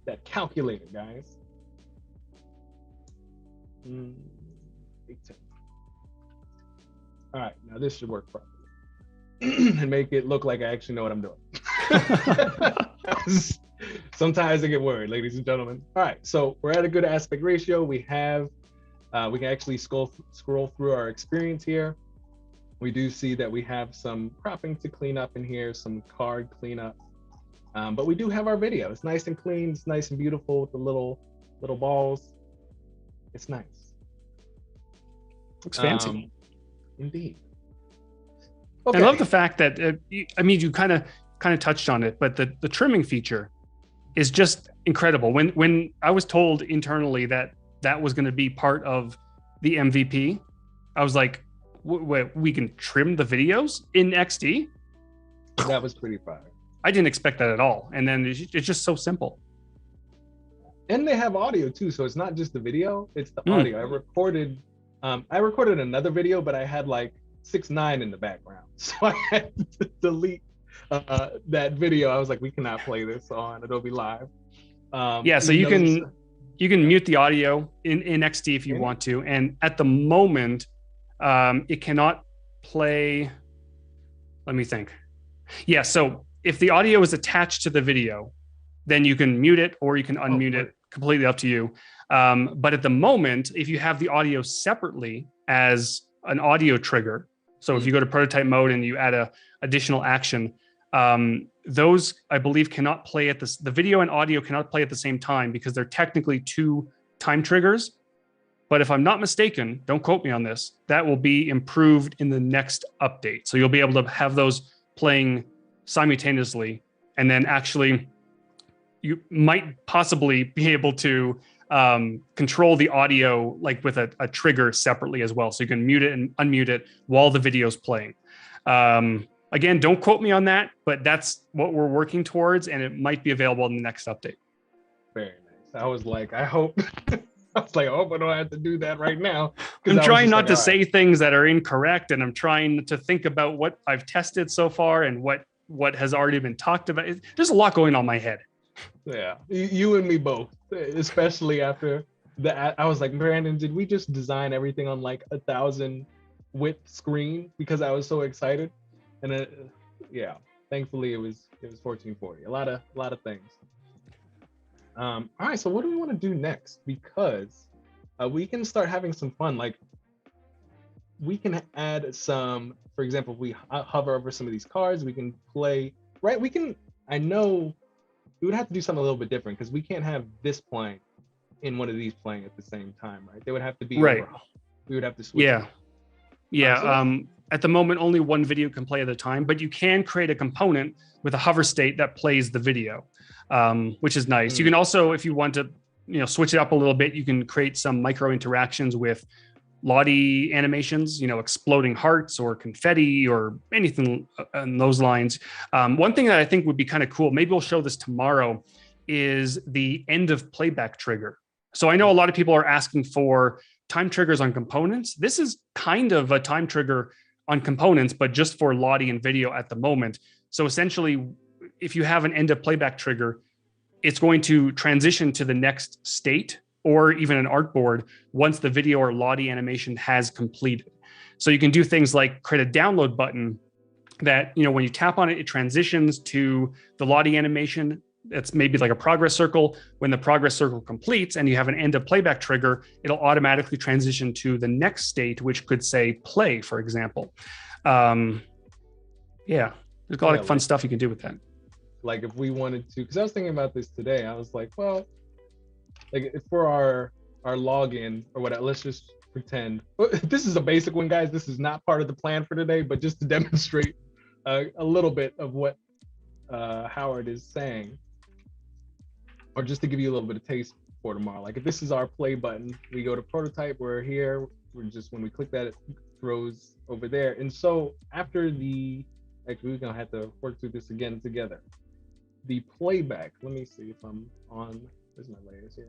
Speaker 2: that calculator, guys. 810. All right, now this should work properly and make it look like I actually know what I'm doing. Sometimes I get worried, ladies and gentlemen. All right, so we're at a good aspect ratio. We have, we can actually scroll through our experience here. We do see that we have some cropping to clean up in here, some card cleanup, but we do have our video. It's nice and clean. It's nice and beautiful with the little balls. It's nice.
Speaker 3: Looks fancy.
Speaker 2: Indeed.
Speaker 3: Okay. I love the fact that I mean, you kind of touched on it, but the trimming feature is just incredible. When I was told internally that was going to be part of the MVP, I was like, wait, we can trim the videos in XD?
Speaker 2: That was pretty fire.
Speaker 3: I didn't expect that at all. And then it's just so simple.
Speaker 2: And they have audio too, so it's not just the video; it's the audio. I recorded another video, but I had like 6ix9ine in the background, so I had to delete that video. I was like, we cannot play this on Adobe Live.
Speaker 3: Yeah, so you can mute the audio in XD if you want to, and at the moment, it cannot play. Let me think. Yeah, so if the audio is attached to the video, then you can mute it or you can unmute it. Completely up to you. But at the moment, if you have the audio separately as an audio trigger, so if you go to prototype mode and you add a additional action, those I believe cannot play the video and audio cannot play at the same time because they're technically two time triggers. But if I'm not mistaken, don't quote me on this, that will be improved in the next update. So you'll be able to have those playing simultaneously, and then actually you might possibly be able to control the audio like with a trigger separately as well. So you can mute it and unmute it while the video's playing. Again, don't quote me on that, but that's what we're working towards, and it might be available in the next update.
Speaker 2: Very nice. I was like, I hope. I was like, I hope I don't have to do that right now.
Speaker 3: I'm trying not to say things that are incorrect, and I'm trying to think about what I've tested so far and what has already been talked about. There's a lot going on in my head.
Speaker 2: Yeah, you and me both, especially after I was like, Brandon, did we just design everything on like 1,000 width screen because I was so excited? And yeah, thankfully it was 1440. A lot of things. All right, so what do we want to do next? Because we can start having some fun. Like we can add some, for example, if we hover over some of these cards, we can play, right? I know we would have to do something a little bit different because we can't have this playing in one of these playing at the same time, right? They would have to be
Speaker 3: right.
Speaker 2: We would have to switch.
Speaker 3: Yeah. At the moment, only one video can play at a time, but you can create a component with a hover state that plays the video, which is nice. You can also, if you want to, switch it up a little bit, you can create some micro interactions with Lottie animations, exploding hearts or confetti or anything on those lines. One thing that I think would be kind of cool, maybe we'll show this tomorrow, is the end of playback trigger. So I know a lot of people are asking for time triggers on components. This is kind of a time trigger on components, but just for Lottie and video at the moment. So essentially, if you have an end of playback trigger, it's going to transition to the next state or even an artboard once the video or Lottie animation has completed. So you can do things like create a download button that, when you tap on it, it transitions to the Lottie animation. It's maybe like a progress circle. When the progress circle completes and you have an end of playback trigger, it'll automatically transition to the next state, which could say play, for example. There's a lot of fun stuff you can do with that.
Speaker 2: Like if we wanted to, because I was thinking about this today, I was like, well, like for our login or whatever, let's just pretend. This is a basic one, guys. This is not part of the plan for today, but just to demonstrate a little bit of what Howard is saying. Or just to give you a little bit of taste for tomorrow. Like if this is our play button, we go to prototype, we're here, when we click that, it throws over there. And so after actually we're gonna have to work through this again together. The playback, let me see if I'm on, where's my layers here?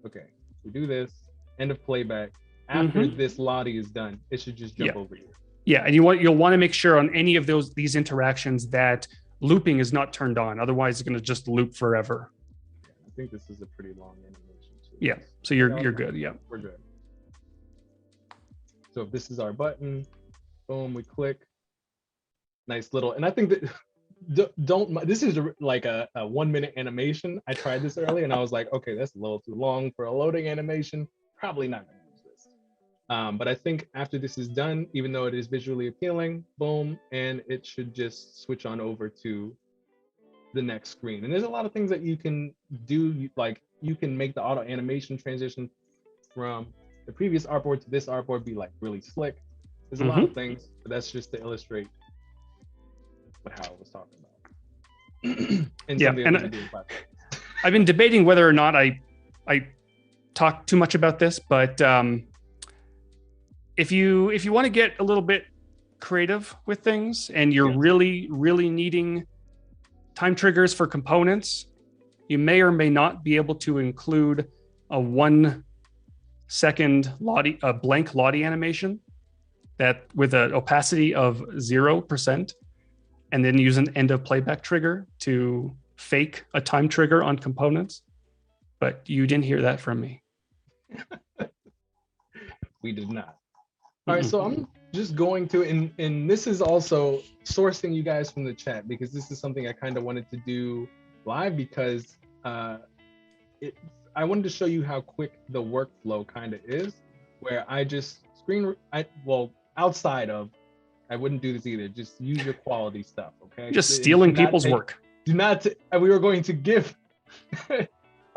Speaker 2: Okay, we do this, end of playback. After this Lottie is done, it should just jump over here. Yeah,
Speaker 3: and you'll want to make sure on any of these interactions that looping is not turned on. Otherwise, it's going to just loop forever.
Speaker 2: Yeah, I think this is a pretty long animation too.
Speaker 3: Yeah, so you're good. Yeah,
Speaker 2: we're good. So if this is our button, boom, we click. Nice little, and I think that this is like a 1 minute animation. I tried this earlier and I was like, okay, that's a little too long for a loading animation. Probably not gonna use this. But I think after this is done, even though it is visually appealing, boom, and it should just switch on over to the next screen. And there's a lot of things that you can do, like you can make the auto animation transition from the previous artboard to this artboard be like really slick. There's a lot of things, but that's just to illustrate what Howard was talking about.
Speaker 3: I've been debating whether or not I talk too much about this, but if you want to get a little bit creative with things and you're really needing time triggers for components, you may or may not be able to include a 1 second Lottie, a blank Lottie animation that with an opacity of 0%, and then use an end of playback trigger to fake a time trigger on components. But you didn't hear that from me.
Speaker 2: We did not. All right, so I'm just going to, and this is also sourcing you guys from the chat, because this is something I kind of wanted to do live, because I wanted to show you how quick the workflow kind of is, where I just outside of, I wouldn't do this either. Just use your quality stuff, okay?
Speaker 3: Just stealing people's work.
Speaker 2: We were going to give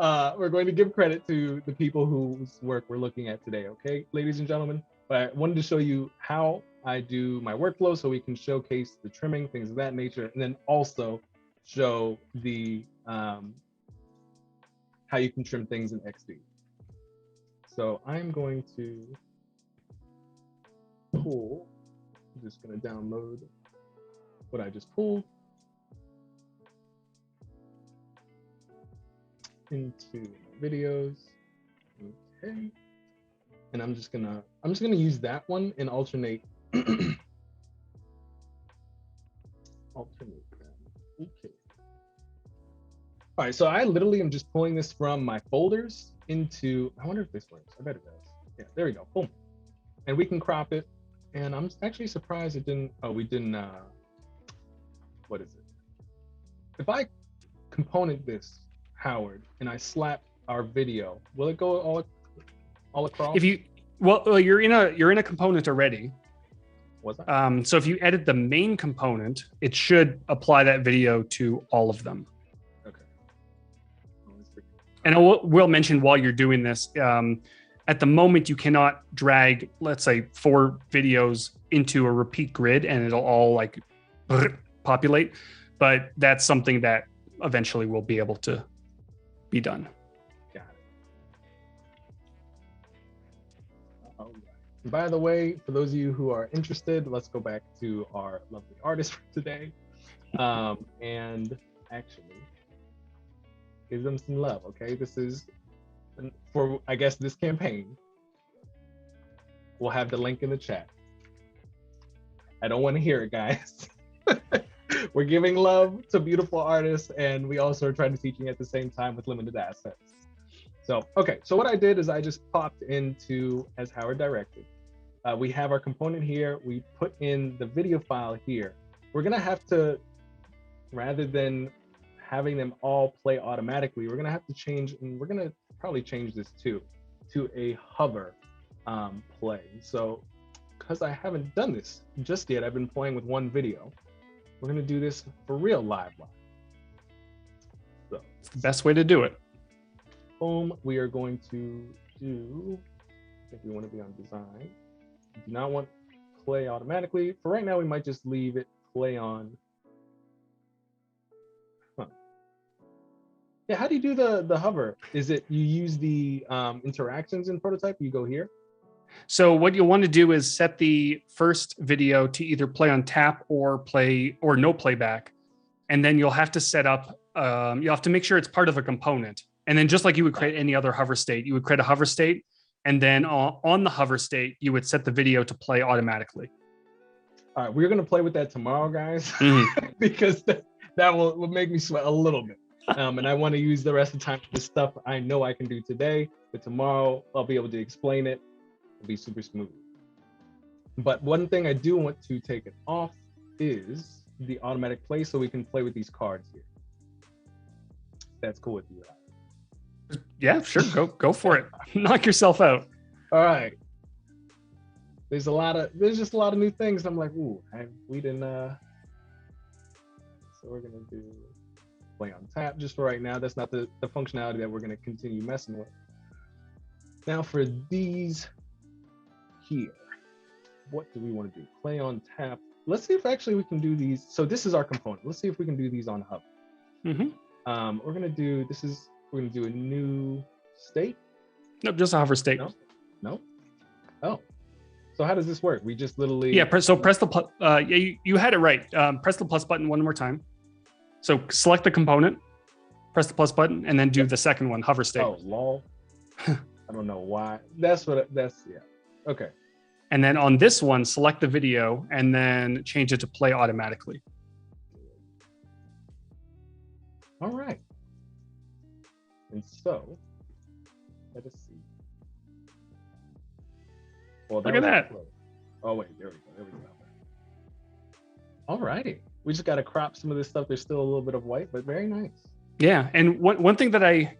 Speaker 2: we're going to give credit to the people whose work we're looking at today, okay, ladies and gentlemen. But I wanted to show you how I do my workflow so we can showcase the trimming, things of that nature, and then also show the how you can trim things in XD. So I'm going to pull, I'm just going to download what I just pulled into my videos. Okay. And I'm just gonna use that one and alternate alternate them. Okay. All right, so I literally am just pulling this from my folders into, I wonder if this works. I bet it does. Yeah, there we go. Boom. And we can crop it. And I'm actually surprised it didn't, oh, we didn't, what is it? If I component this, Howard, and I slap our video, will it go all across?
Speaker 3: If you, well, you're in a component already.
Speaker 2: Was I?
Speaker 3: So if you edit the main component, it should apply that video to all of them.
Speaker 2: Okay.
Speaker 3: And I will mention while you're doing this, at the moment you cannot drag, let's say, 4 videos into a repeat grid and it'll all like populate, but that's something that eventually will be able to be done.
Speaker 2: Got it. All right. By the way, for those of you who are interested, let's go back to our lovely artist for today, and actually give them some love. Okay, this is for, I guess, this campaign. We'll have the link in the chat. I don't want to hear it, guys. We're giving love to beautiful artists, and we also are trying to teaching at the same time with limited assets. So, okay, so what I did is I just popped into, as Howard directed, we have our component here. We put in the video file here. We're gonna have to, rather than having them all play automatically, we're gonna have to change, and we're gonna probably change this too, to a hover play. So, because I haven't done this just yet, I've been playing with one video. We're gonna do this for real live. So,
Speaker 3: It's the best way to do it.
Speaker 2: boom, we are going to do, I think we want to be on design. We do not want play automatically. For right now, we might just leave it play on. Huh. Yeah, how do you do the hover? Is it you use the interactions in prototype? You go here?
Speaker 3: So what you'll want to do is set the first video to either play on tap or play or no playback. And then you'll have to set up, you'll have to make sure it's part of a component. And then just like you would create any other hover state, you would create a hover state. And then on the hover state, you would set the video to play automatically.
Speaker 2: All right, we're going to play with that tomorrow, guys, because that will make me sweat a little bit. And I want to use the rest of the time for the stuff I know I can do today, but tomorrow I'll be able to explain it. It'll be super smooth. But one thing I do want to take it off is the automatic play, so we can play with these cards here. That's cool with you, right?
Speaker 3: Yeah, sure. Go for it. Knock yourself out.
Speaker 2: All right. There's just a lot of new things. I'm like, ooh, we didn't. So we're gonna do play on tap just for right now. That's not the functionality that we're gonna continue messing with. Now for these here, what do we want to do? Play on tap. Let's see if actually we can do these. So this is our component. Let's see if we can do these on hub. We're gonna do we're gonna do a new state.
Speaker 3: Nope, just a hover state.
Speaker 2: No. Oh. So how does this work? We just literally.
Speaker 3: Yeah. Press the yeah, you had it right. Press the plus button one more time. So select the component, press the plus button, and then do the second one, hover state.
Speaker 2: Oh, lol. I don't know why. That's yeah. Okay.
Speaker 3: And then on this one, select the video and then change it to play automatically.
Speaker 2: All right. And so, let us see. Well,
Speaker 3: look at that.
Speaker 2: Oh wait, there we go. All righty. We just got to crop some of this stuff. There's still a little bit of white, but very nice.
Speaker 3: Yeah, and one thing that I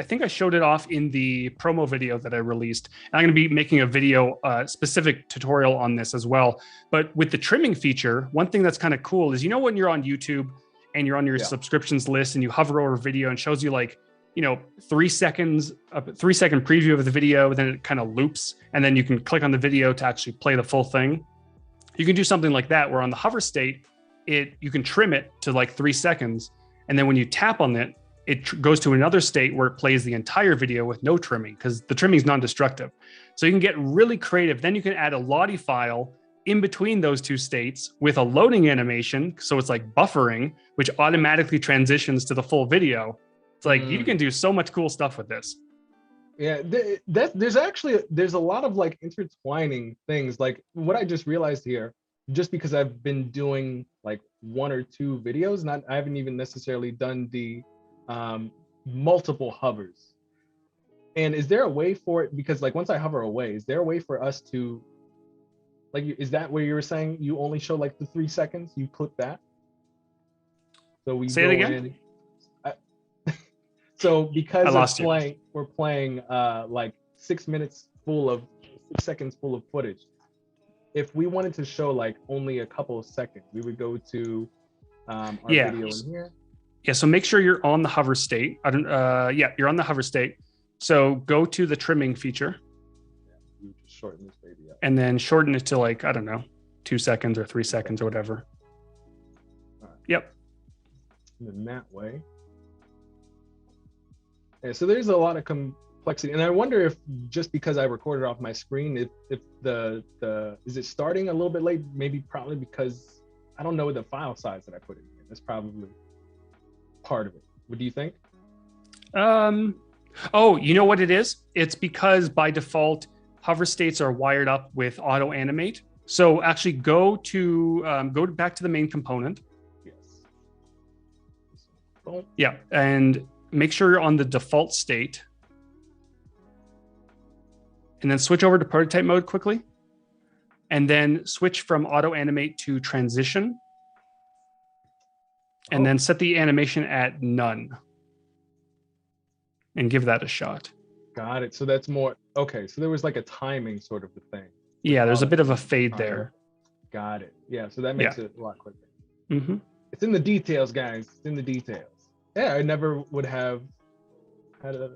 Speaker 3: think I showed it off in the promo video that I released. And I'm going to be making a video specific tutorial on this as well. But with the trimming feature, one thing that's kind of cool is, when you're on YouTube and you're on your subscriptions list and you hover over video and shows you like
Speaker 1: 3 seconds, a 3-second preview of the video, then it kind of loops, and then you can click on the video to actually play the full thing. You can do something like that, where on the hover state, you can trim it to like 3 seconds, and then when you tap on it, it goes to another state where it plays the entire video with no trimming, because the trimming is non-destructive. So you can get really creative. Then you can add a Lottie file in between those two states with a loading animation. So it's like buffering, which automatically transitions to the full video. It's like you can do so much cool stuff with this.
Speaker 2: Yeah, there's a lot of like intertwining things. Like what I just realized here, just because I've been doing like 1 or 2 videos, I haven't even necessarily done the multiple hovers. And is there a way for it? Because like once I hover away, is there a way for us to, like, is that where you were saying you only show like the 3 seconds? You clip that. So we
Speaker 1: say it again.
Speaker 2: So because we're playing like 6 minutes full of 6 seconds full of footage. If we wanted to show like only a couple of seconds, we would go to our video in here.
Speaker 1: Yeah, so make sure you're on the hover state. You're on the hover state. So go to the trimming feature.
Speaker 2: You just shorten this baby up.
Speaker 1: And then shorten it to like, I don't know, 2 seconds or 3 seconds or whatever.
Speaker 2: All right.
Speaker 1: Yep.
Speaker 2: And then that way. Yeah, so there's a lot of complexity. And I wonder if just because I recorded off my screen, if the is it starting a little bit late? Maybe probably because I don't know the file size that I put in here. That's probably part of it. What do you think?
Speaker 1: Oh, you know what it is? It's because by default, hover states are wired up with auto animate. So actually go back to the main component.
Speaker 2: Yes. Boom.
Speaker 1: Yeah, and make sure you're on the default state. And then switch over to prototype mode quickly. And then switch from auto animate to transition. And then set the animation at none. And give that a shot.
Speaker 2: Got it. So that's more, okay. So there was like a timing sort of a thing.
Speaker 1: Yeah, there's a bit of a fade there.
Speaker 2: Got it. Yeah, so that makes it a lot quicker.
Speaker 1: Mm-hmm.
Speaker 2: It's in the details, guys. It's in the details. Yeah, I never would have had a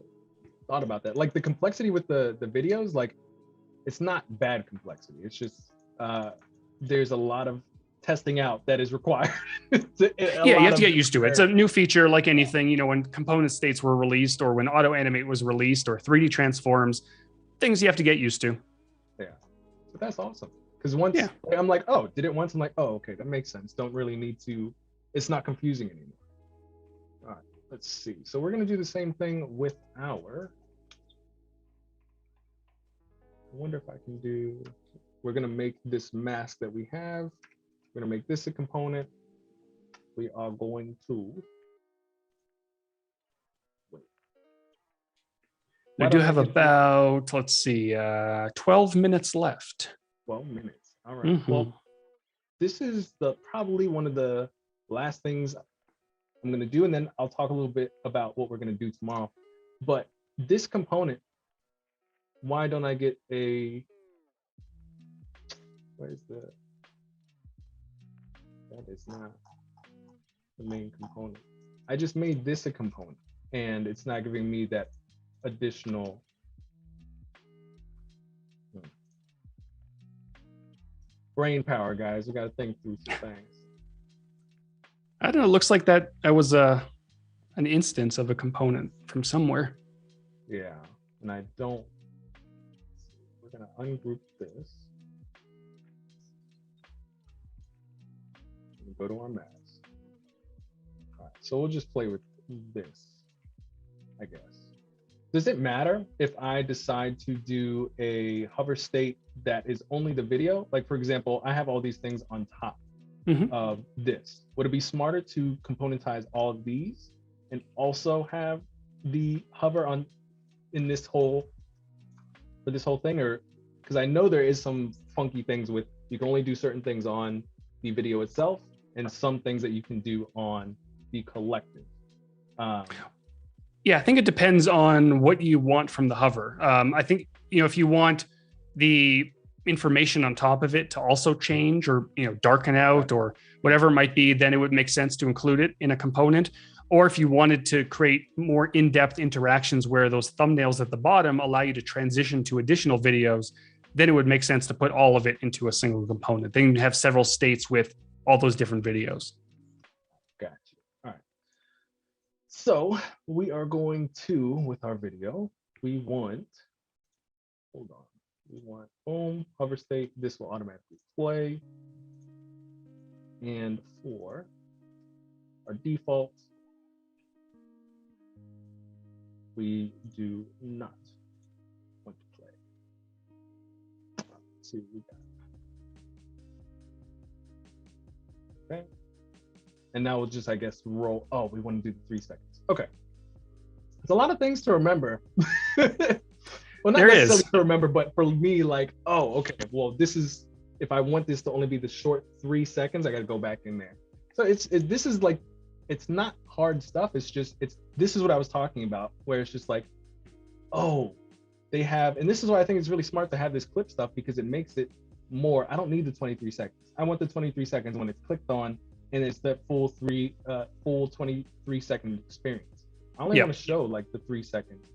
Speaker 2: thought about that. Like the complexity with the videos, like it's not bad complexity. It's just there's a lot of testing out that is required.
Speaker 1: You have to get used to it. It's a new feature like anything, when component states were released or when auto animate was released or 3D transforms, things you have to get used to.
Speaker 2: Yeah, but that's awesome. Because once I'm like, oh, did it once? I'm like, oh, okay, that makes sense. Don't really need to, it's not confusing anymore. All right, let's see. So we're gonna do the same thing with I wonder if I can do, we're gonna make this mask that we have. We're gonna make this a component. We are going to wait.
Speaker 1: We do have about, let's see, 12 minutes left.
Speaker 2: 12 minutes. All right. Well, this is probably one of the last things I'm gonna do, and then I'll talk a little bit about what we're gonna do tomorrow. But this component, why don't I get a, where's the, that is not the main component. I just made this a component and it's not giving me that additional. Brain power, guys. We got to think through some things.
Speaker 1: I don't know. It looks like that was an instance of a component from somewhere.
Speaker 2: Yeah, and I don't. We're gonna ungroup this. Go to our mask. All right, so we'll just play with this, I guess. Does it matter if I decide to do a hover state that is only the video? Like, for example, I have all these things on top of this. Would it be smarter to componentize all of these and also have the hover on in this whole, for this whole thing? Or, because I know there is some funky things with, you can only do certain things on the video itself and some things that you can do on the collective.
Speaker 1: Yeah, I think it depends on what you want from the hover. I think, if you want the information on top of it to also change or, darken out or whatever it might be, then it would make sense to include it in a component. Or if you wanted to create more in-depth interactions where those thumbnails at the bottom allow you to transition to additional videos, then it would make sense to put all of it into a single component. Then you have several states with all those different videos.
Speaker 2: Gotcha. All right. So we are going to, with our video, we want, hold on. We want boom, hover state. This will automatically play. And for our default, we do not want to play. Let's see what we got. Okay. And now we'll just, I guess, roll. Oh, we want to do the 3 seconds. Okay. It's a lot of things to remember. Well, not necessarily to remember, but for me, like, oh, okay, well, this is, if I want this to only be the short 3 seconds, I got to go back in there. So this is like, it's not hard stuff. It's just, this is what I was talking about, where it's just like, oh, they have, and this is why I think it's really smart to have this clip stuff, because it makes it more, I don't need the 23 seconds. I want the 23 seconds when it's clicked on and it's that full 23-second experience. I only want to show like the 3 seconds.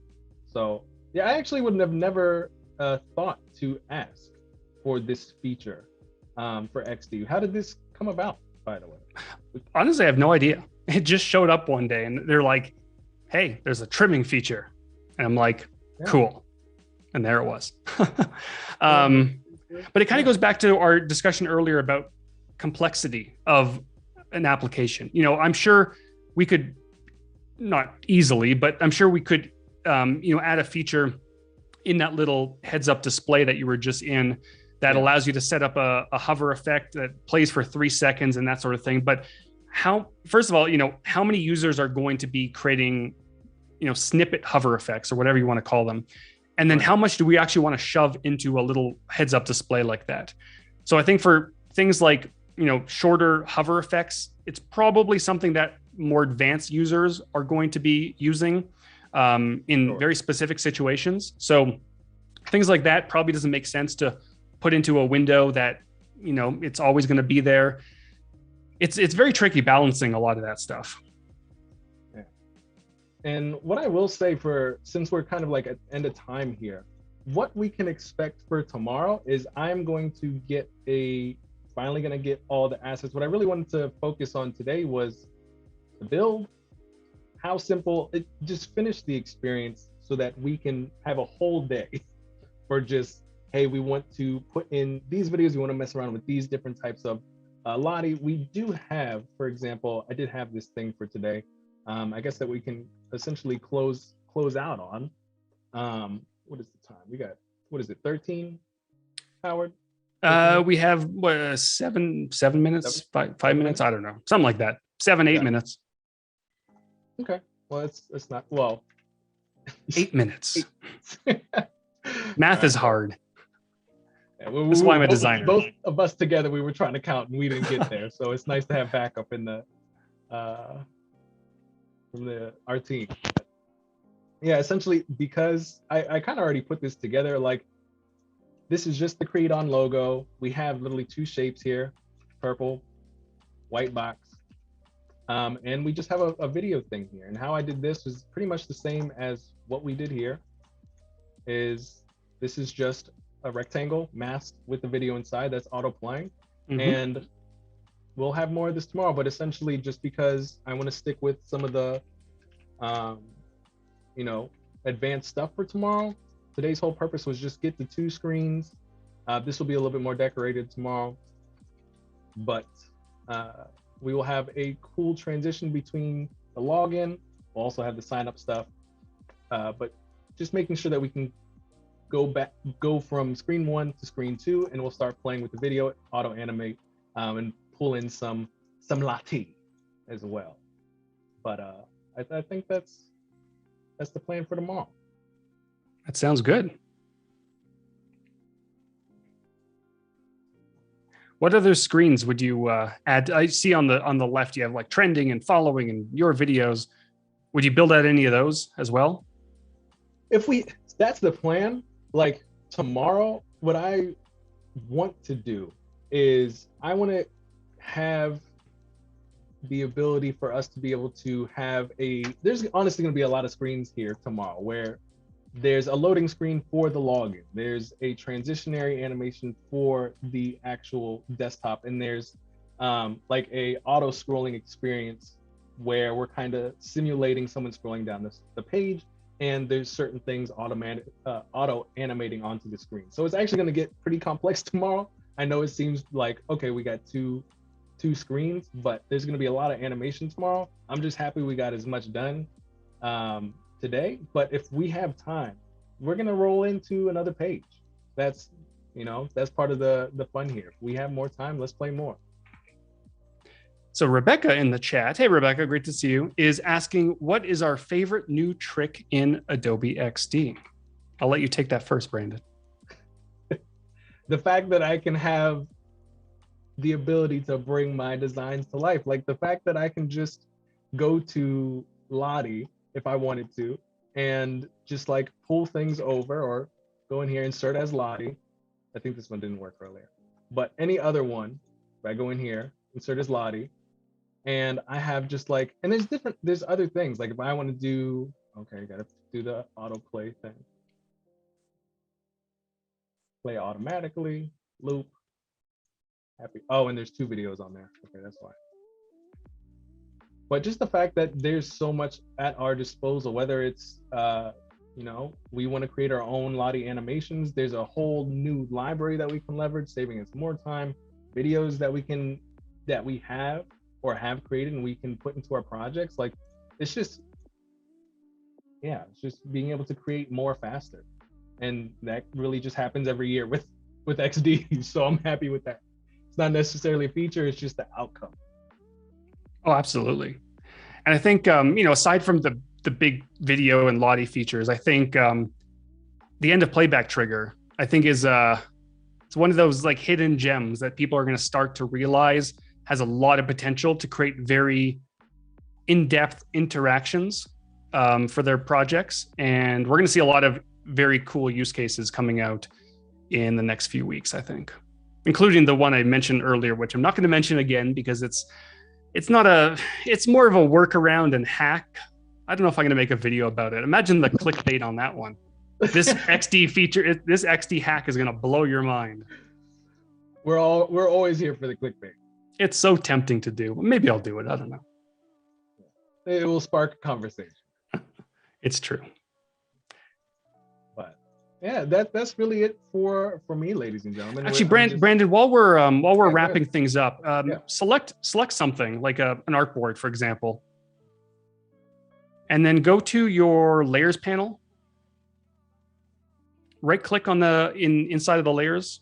Speaker 2: So yeah, I actually would have never thought to ask for this feature for XD. How did this come about, by the way?
Speaker 1: Honestly, I have no idea. It just showed up one day and they're like, hey, there's a trimming feature. And I'm like, cool. And there it was. But it kind of goes back to our discussion earlier about complexity of an application. You know, I'm sure we could, not easily, but I'm sure we could add a feature in that little heads up display that you were just in that allows you to set up a hover effect that plays for 3 seconds and that sort of thing. But first of all, how many users are going to be creating, snippet hover effects or whatever you want to call them? And then how much do we actually want to shove into a little heads up display like that? So I think for things like, shorter hover effects, it's probably something that more advanced users are going to be using in very specific situations. So things like that probably doesn't make sense to put into a window that, it's always going to be there. It's very tricky balancing a lot of that stuff.
Speaker 2: Yeah. And what I will say since we're kind of like at end of time here, what we can expect for tomorrow is I'm going to finally going to get all the assets. What I really wanted to focus on today was the build, how simple it just finished the experience so that we can have a whole day for just, hey, we want to put in these videos, we want to mess around with these different types of Lottie. We do have, for example, I did have this thing for today. I guess that we can essentially close out on. What is the time? We got, what is it, 13, Howard?
Speaker 1: We have 7 minutes, 5 minutes. I don't know, something like that. 7-8 minutes.
Speaker 2: Okay. Well, it's not, well.
Speaker 1: 8 minutes. Math is hard.
Speaker 2: Yeah,
Speaker 1: that's why I'm a designer.
Speaker 2: Both of us together, we were trying to count and we didn't get there. So it's nice to have backup in from our team. Yeah, essentially, because I kind of already put this together, like, this is just the Create On logo. We have literally 2 shapes here, purple, white box. And we just have a video thing here. And how I did this was pretty much the same as what we did here. This is just a rectangle masked with the video inside that's auto playing. And we'll have more of this tomorrow, but essentially just because I want to stick with some of the, advanced stuff for tomorrow. Today's whole purpose was just get the 2 screens. This will be a little bit more decorated tomorrow, but we will have a cool transition between the login. We'll also have the sign up stuff, but just making sure that we can go from screen 1 to screen 2, and we'll start playing with the video, auto animate, and pull in some Lottie as well. But I think that's the plan for tomorrow.
Speaker 1: That sounds good. What other screens would you add? I see on the left you have like trending and following and your videos. Would you build out any of those as well?
Speaker 2: That's the plan. Like tomorrow, what I want to do is I want to have the ability for us to be able to have there's honestly going to be a lot of screens here tomorrow where there's a loading screen for the login, there's a transitionary animation for the actual desktop, and there's like a auto scrolling experience where we're kind of simulating someone scrolling down the page, and there's certain things auto animating onto the screen. So it's actually going to get pretty complex tomorrow. I know it seems like, okay, we got two screens, but there's going to be a lot of animation tomorrow. I'm just happy we got as much done today. But if we have time, we're going to roll into another page. That's part of the fun here. If we have more time, let's play more.
Speaker 3: So Rebecca in the chat, hey Rebecca, great to see you, is asking, what is our favorite new trick in Adobe XD? I'll let you take that first, Brandon.
Speaker 2: The fact that I can have the ability to bring my designs to life, like the fact that I can just go to Lottie if I wanted to and just like pull things over, or go in here, insert as Lottie. I think this one didn't work earlier, but any other one, if I go in here, insert as Lottie, and I have just like, and there's other things, like if I want to do, okay, I gotta do the autoplay thing. Play automatically, loop, happy. Oh, and there's 2 videos on there. Okay, that's why. But just the fact that there's so much at our disposal, whether it's, we want to create our own Lottie animations, there's a whole new library that we can leverage, saving us more time, videos that we have or have created and we can put into our projects. Like, it's just being able to create more faster. And that really just happens every year with XD. So I'm happy with that. It's not necessarily a feature, it's just the outcome.
Speaker 3: Oh, absolutely. And I think, aside from the big video and Lottie features, I think the end of playback trigger, I think is it's one of those like hidden gems that people are going to start to realize has a lot of potential to create very in-depth interactions for their projects. And we're going to see a lot of very cool use cases coming out in the next few weeks, I think, including the one I mentioned earlier, which I'm not going to mention again because it's more of a workaround and hack. I don't know if I'm going to make a video about it. Imagine the clickbait on that one. This XD feature, this XD hack is going to blow your mind.
Speaker 2: We're always here for the clickbait.
Speaker 3: It's so tempting to do. Maybe I'll do it. I don't know.
Speaker 2: It will spark a conversation.
Speaker 3: It's true.
Speaker 2: But yeah, that's really it for me, ladies and gentlemen.
Speaker 3: Actually, Brandon, while we're wrapping things up, select something like an artboard, for example, and then go to your layers panel. Right click on the inside of the layers.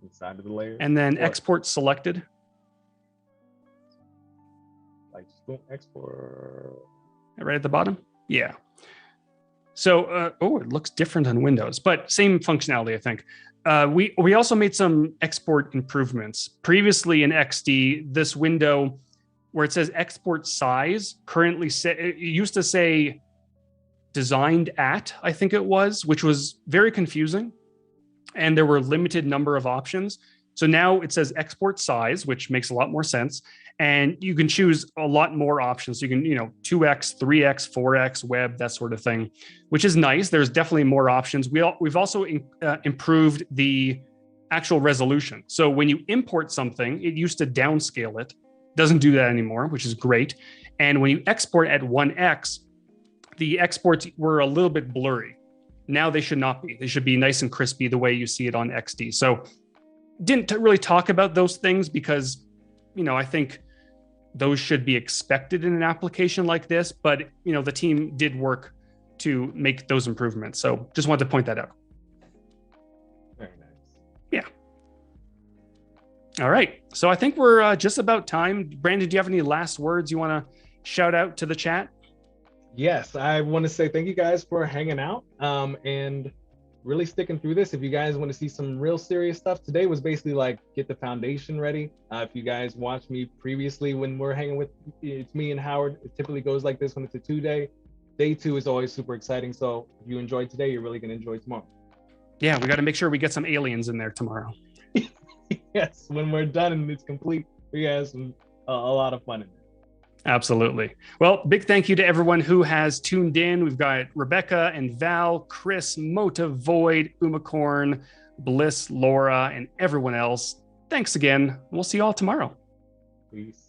Speaker 2: Inside of the layer.
Speaker 3: And then export selected.
Speaker 2: Like export.
Speaker 3: Right at the bottom. Yeah. So, it looks different on Windows, but same functionality, I think. We also made some export improvements. Previously in XD, this window where it says export size currently it used to say designed at, I think it was, which was very confusing. And there were limited number of options. So now it says export size, which makes a lot more sense. And you can choose a lot more options. So you can, 2x, 3x, 4x, web, that sort of thing, which is nice. There's definitely more options. We've also improved the actual resolution. So when you import something, it used to downscale it. Doesn't do that anymore, which is great. And when you export at 1x, the exports were a little bit blurry. Now they should not be. They should be nice and crispy the way you see it on XD. So didn't really talk about those things because, I think those should be expected in an application like this. But, the team did work to make those improvements. So just wanted to point that out.
Speaker 2: Very nice.
Speaker 3: Yeah. All right. So I think we're just about time. Brandon, do you have any last words you want to shout out to the chat?
Speaker 2: Yes, I want to say thank you guys for hanging out and really sticking through this. If you guys want to see some real serious stuff, today was basically like get the foundation ready. If you guys watched me previously when we're hanging with, it's me and Howard, it typically goes like this when it's a 2-day. Day 2 is always super exciting. So if you enjoyed today, you're really going to enjoy tomorrow.
Speaker 3: Yeah, we got to make sure we get some aliens in there tomorrow.
Speaker 2: Yes, when we're done and it's complete, we have some a lot of fun in it.
Speaker 3: Absolutely. Well, big thank you to everyone who has tuned in. We've got Rebecca and Val, Chris, Mota, Void, Umacorn, Bliss, Laura, and everyone else. Thanks again. We'll see you all tomorrow.
Speaker 2: Peace.